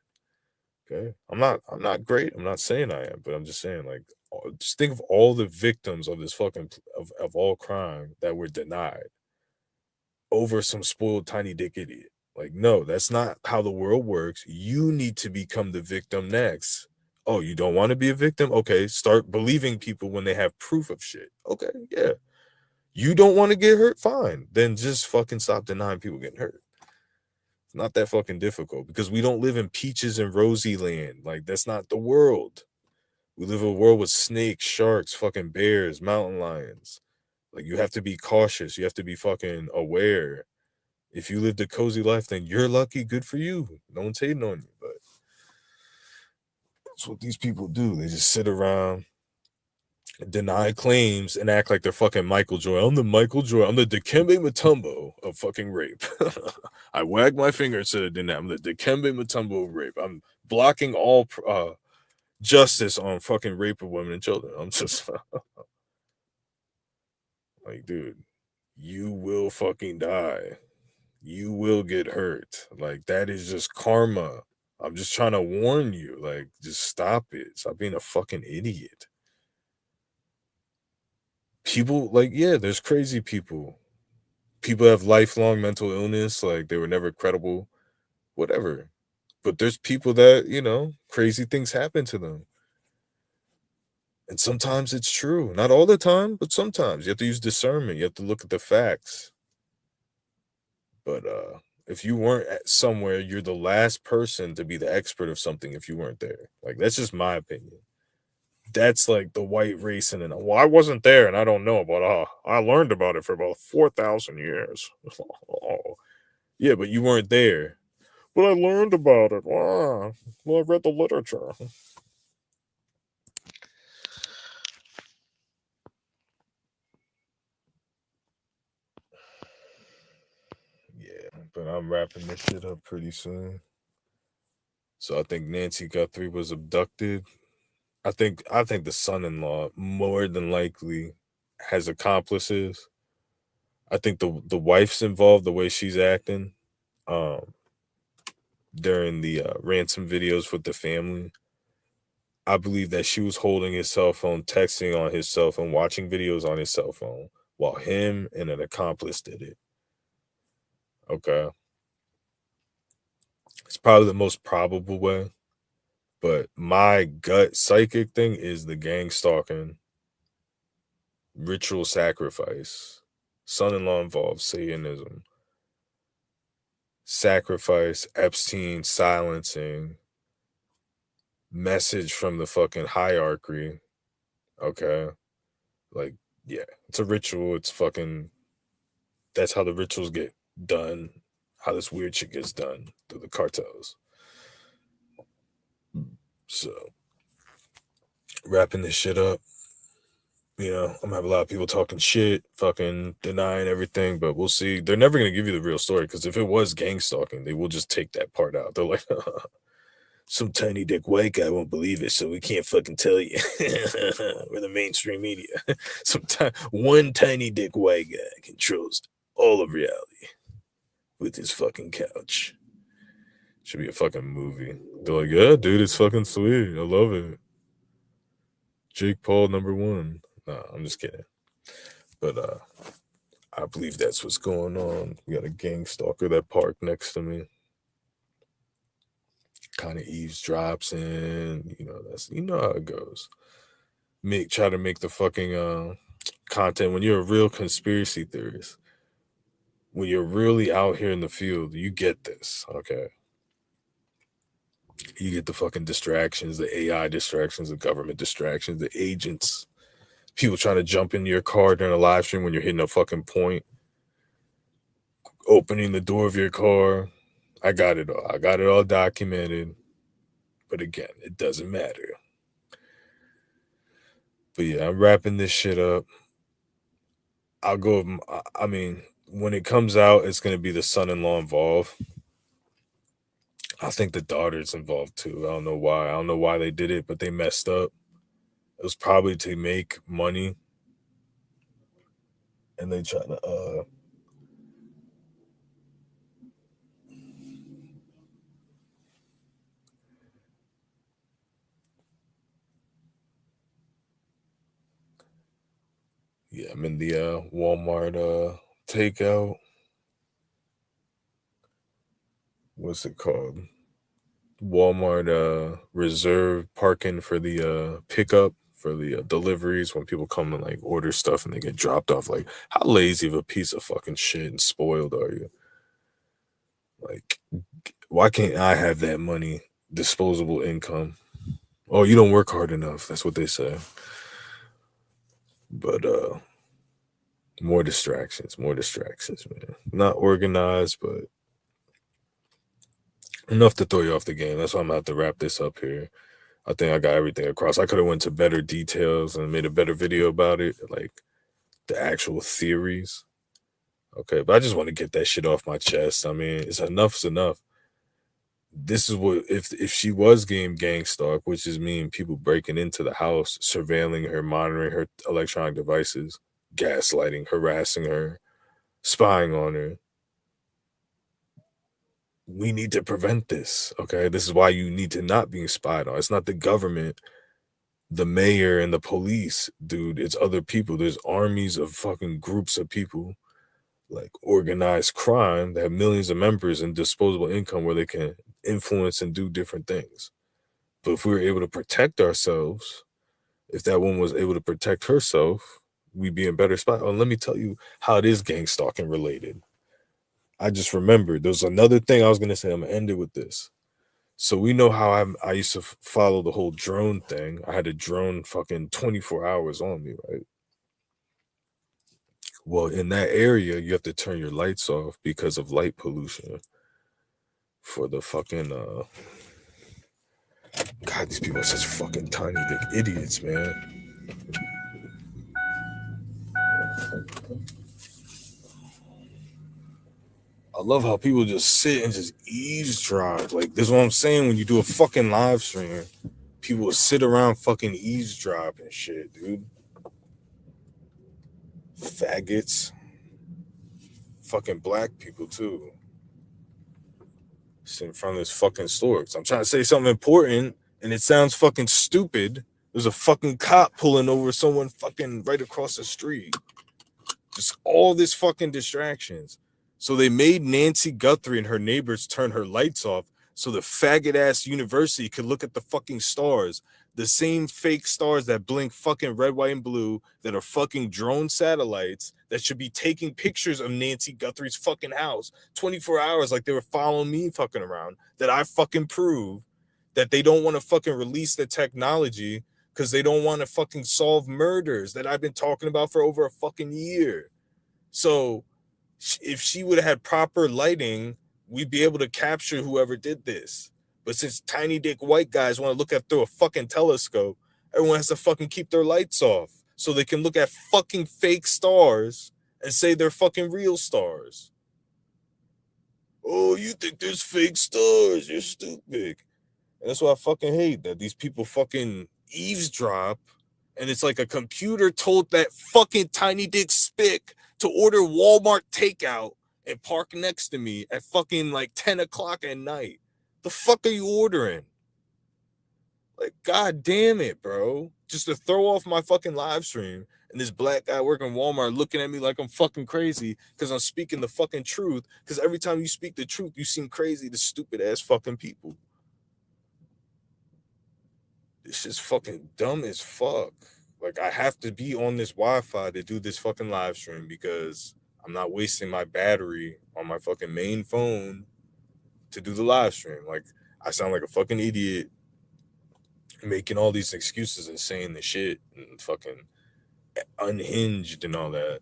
A: Okay. I'm not great. I'm not saying I am, but I'm just saying, like, just think of all the victims of this fucking of all crime that were denied over some spoiled tiny dick idiot. Like, no, that's not how the world works. You need to become the victim next. Oh, you don't want to be a victim? Okay, start believing people when they have proof of shit. Okay, yeah. You don't want to get hurt? Fine. Then just fucking stop denying people getting hurt. It's not that fucking difficult, because we don't live in peaches and rosy land. Like, that's not the world. We live in a world with snakes, sharks, fucking bears, mountain lions. Like, you have to be cautious. You have to be fucking aware. If you lived a cozy life, then you're lucky. Good for you. No one's hating on you. But that's what these people do. They just sit around, deny claims, and act like they're fucking Michael Joy. I'm the Michael Joy. I'm the Dikembe Mutombo of fucking rape. I wag my finger instead of denying. I'm the Dikembe Mutombo of rape. I'm blocking all justice on fucking rape of women and children. I'm just like, dude, you will fucking die. You will get hurt. Like, that is just karma. I'm just trying to warn you. Like, just stop it. Stop being a fucking idiot. People, like, yeah, there's crazy people. People have lifelong mental illness. Like, they were never credible. Whatever. But there's people that, crazy things happen to them. And sometimes it's true. Not all the time, but sometimes. You have to use discernment. You have to look at the facts. But if you weren't at somewhere, you're the last person to be the expert of something if you weren't there. Like, that's just my opinion. That's like the white race and well, I wasn't there and I don't know, but I learned about it for about 4,000 years. Oh, yeah, but you weren't there. But I learned about it. Wow. Well, I read the literature. Yeah, but I'm wrapping this shit up pretty soon. So I think Nancy Guthrie was abducted. I think the son-in-law more than likely has accomplices. I think the wife's involved, the way she's acting um during the ransom videos with the family. I believe that she was holding his cell phone, texting on his cell phone, watching videos on his cell phone while him and an accomplice did it. Okay. It's probably the most probable way. But my gut psychic thing is the gang stalking, ritual sacrifice, son-in-law involved, Satanism, sacrifice, Epstein silencing, message from the fucking hierarchy. Okay. Like, yeah, it's a ritual. It's fucking, that's how the rituals get done, how this weird shit gets done through the cartels. So, wrapping this shit up. I'm gonna have a lot of people talking shit, fucking denying everything, but we'll see. They're never gonna give you the real story, because if it was gang stalking, they will just take that part out. They're like, some tiny dick white guy won't believe it, so we can't fucking tell you. We're the mainstream media. One tiny dick white guy controls all of reality with his fucking couch. Should be a fucking movie. They're like, yeah, dude, it's fucking sweet. I love it. Jake Paul #1. Nah, I'm just kidding. But I believe that's what's going on. We got a gang stalker that parked next to me. Kind of eavesdrops in, that's how it goes. Try to make the fucking content when you're a real conspiracy theorist. When you're really out here in the field, you get this, okay? You get the fucking distractions, the AI distractions, the government distractions, the agents, people trying to jump into your car during a live stream when you're hitting a fucking point. opening the door of your car. I got it all. I got it all documented. But again, it doesn't matter. But yeah, I'm wrapping this shit up. I'll go. I mean, when it comes out, it's gonna be the son-in-law involved. I think the daughter's involved too. I don't know why. I don't know why they did it, but they messed up. It was probably to make money, and they trying to. Yeah, I'm in the Walmart takeout. What's it called? Walmart reserve parking for the pickup for the deliveries when people come and like order stuff and they get dropped off. Like, how lazy of a piece of fucking shit and spoiled are you? Like, why can't I have that money? Disposable income. Oh, you don't work hard enough. That's what they say. But more distractions, man. Not organized, but enough to throw you off the game. That's why I'm gonna have to wrap this up here. I think I got everything across. I could have went to better details and made a better video about it, like the actual theories. Okay, but I just want to get that shit off my chest. I mean, it's enough's enough. This is what if she was game gang stalk, which is mean people breaking into the house, surveilling her, monitoring her electronic devices, gaslighting, harassing her, spying on her. We need to prevent this. Okay, this is why you need to not be spied on. It's not the government, the mayor, and the police, dude. It's other people. There's armies of fucking groups of people, like organized crime, that have millions of members and disposable income where they can influence and do different things. But if we were able to protect ourselves, if that woman was able to protect herself, we'd be in better spot. Oh, let me tell you how it is gang stalking related. I just remembered there's another thing I was gonna say. I'm gonna end it with this. So we know how I used to follow the whole drone thing. I had a drone fucking 24 hours on me, right? Well, in that area, you have to turn your lights off because of light pollution for the fucking God, these people are such fucking tiny dick idiots, man. I love how people just sit and just eavesdrop. Like, this is what I'm saying. When you do a fucking live stream, people will sit around fucking eavesdrop and shit, dude. Faggots. Fucking black people, too. Sit in front of this fucking store. So I'm trying to say something important and it sounds fucking stupid. There's a fucking cop pulling over someone fucking right across the street. Just all this fucking distractions. So they made Nancy Guthrie and her neighbors turn her lights off so the faggot ass university could look at the fucking stars. The same fake stars that blink fucking red, white, and blue that are fucking drone satellites that should be taking pictures of Nancy Guthrie's fucking house 24 hours like they were following me fucking around. That I fucking prove that they don't want to fucking release the technology because they don't want to fucking solve murders that I've been talking about for over a fucking year. So if she would have had proper lighting, we'd be able to capture whoever did this. But since tiny dick white guys want to look at through a fucking telescope, everyone has to fucking keep their lights off so they can look at fucking fake stars and say they're fucking real stars. Oh, you think there's fake stars? You're stupid. And that's what I fucking hate, that these people fucking eavesdrop and it's like a computer told that fucking tiny dick spick to order Walmart takeout and park next to me at fucking like 10 o'clock at night. The fuck are you ordering? Like, god damn it, bro. Just to throw off my fucking live stream and this black guy working Walmart looking at me like I'm fucking crazy because I'm speaking the fucking truth. Because every time you speak the truth, you seem crazy to stupid ass fucking people. This is fucking dumb as fuck. Like, I have to be on this Wi-Fi to do this fucking live stream because I'm not wasting my battery on my fucking main phone to do the live stream. Like, I sound like a fucking idiot making all these excuses and saying the shit and fucking unhinged and all that.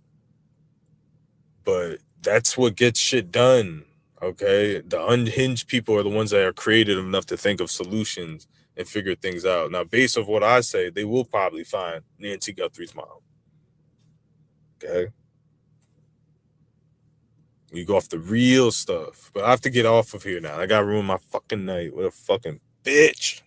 A: but that's what gets shit done. Okay, the unhinged people are the ones that are creative enough to think of solutions and figure things out. Now, based off what I say, they will probably find Nancy Guthrie's mom. Okay, you go off the real stuff, but I have to get off of here now. I gotta ruin my fucking night with a fucking bitch.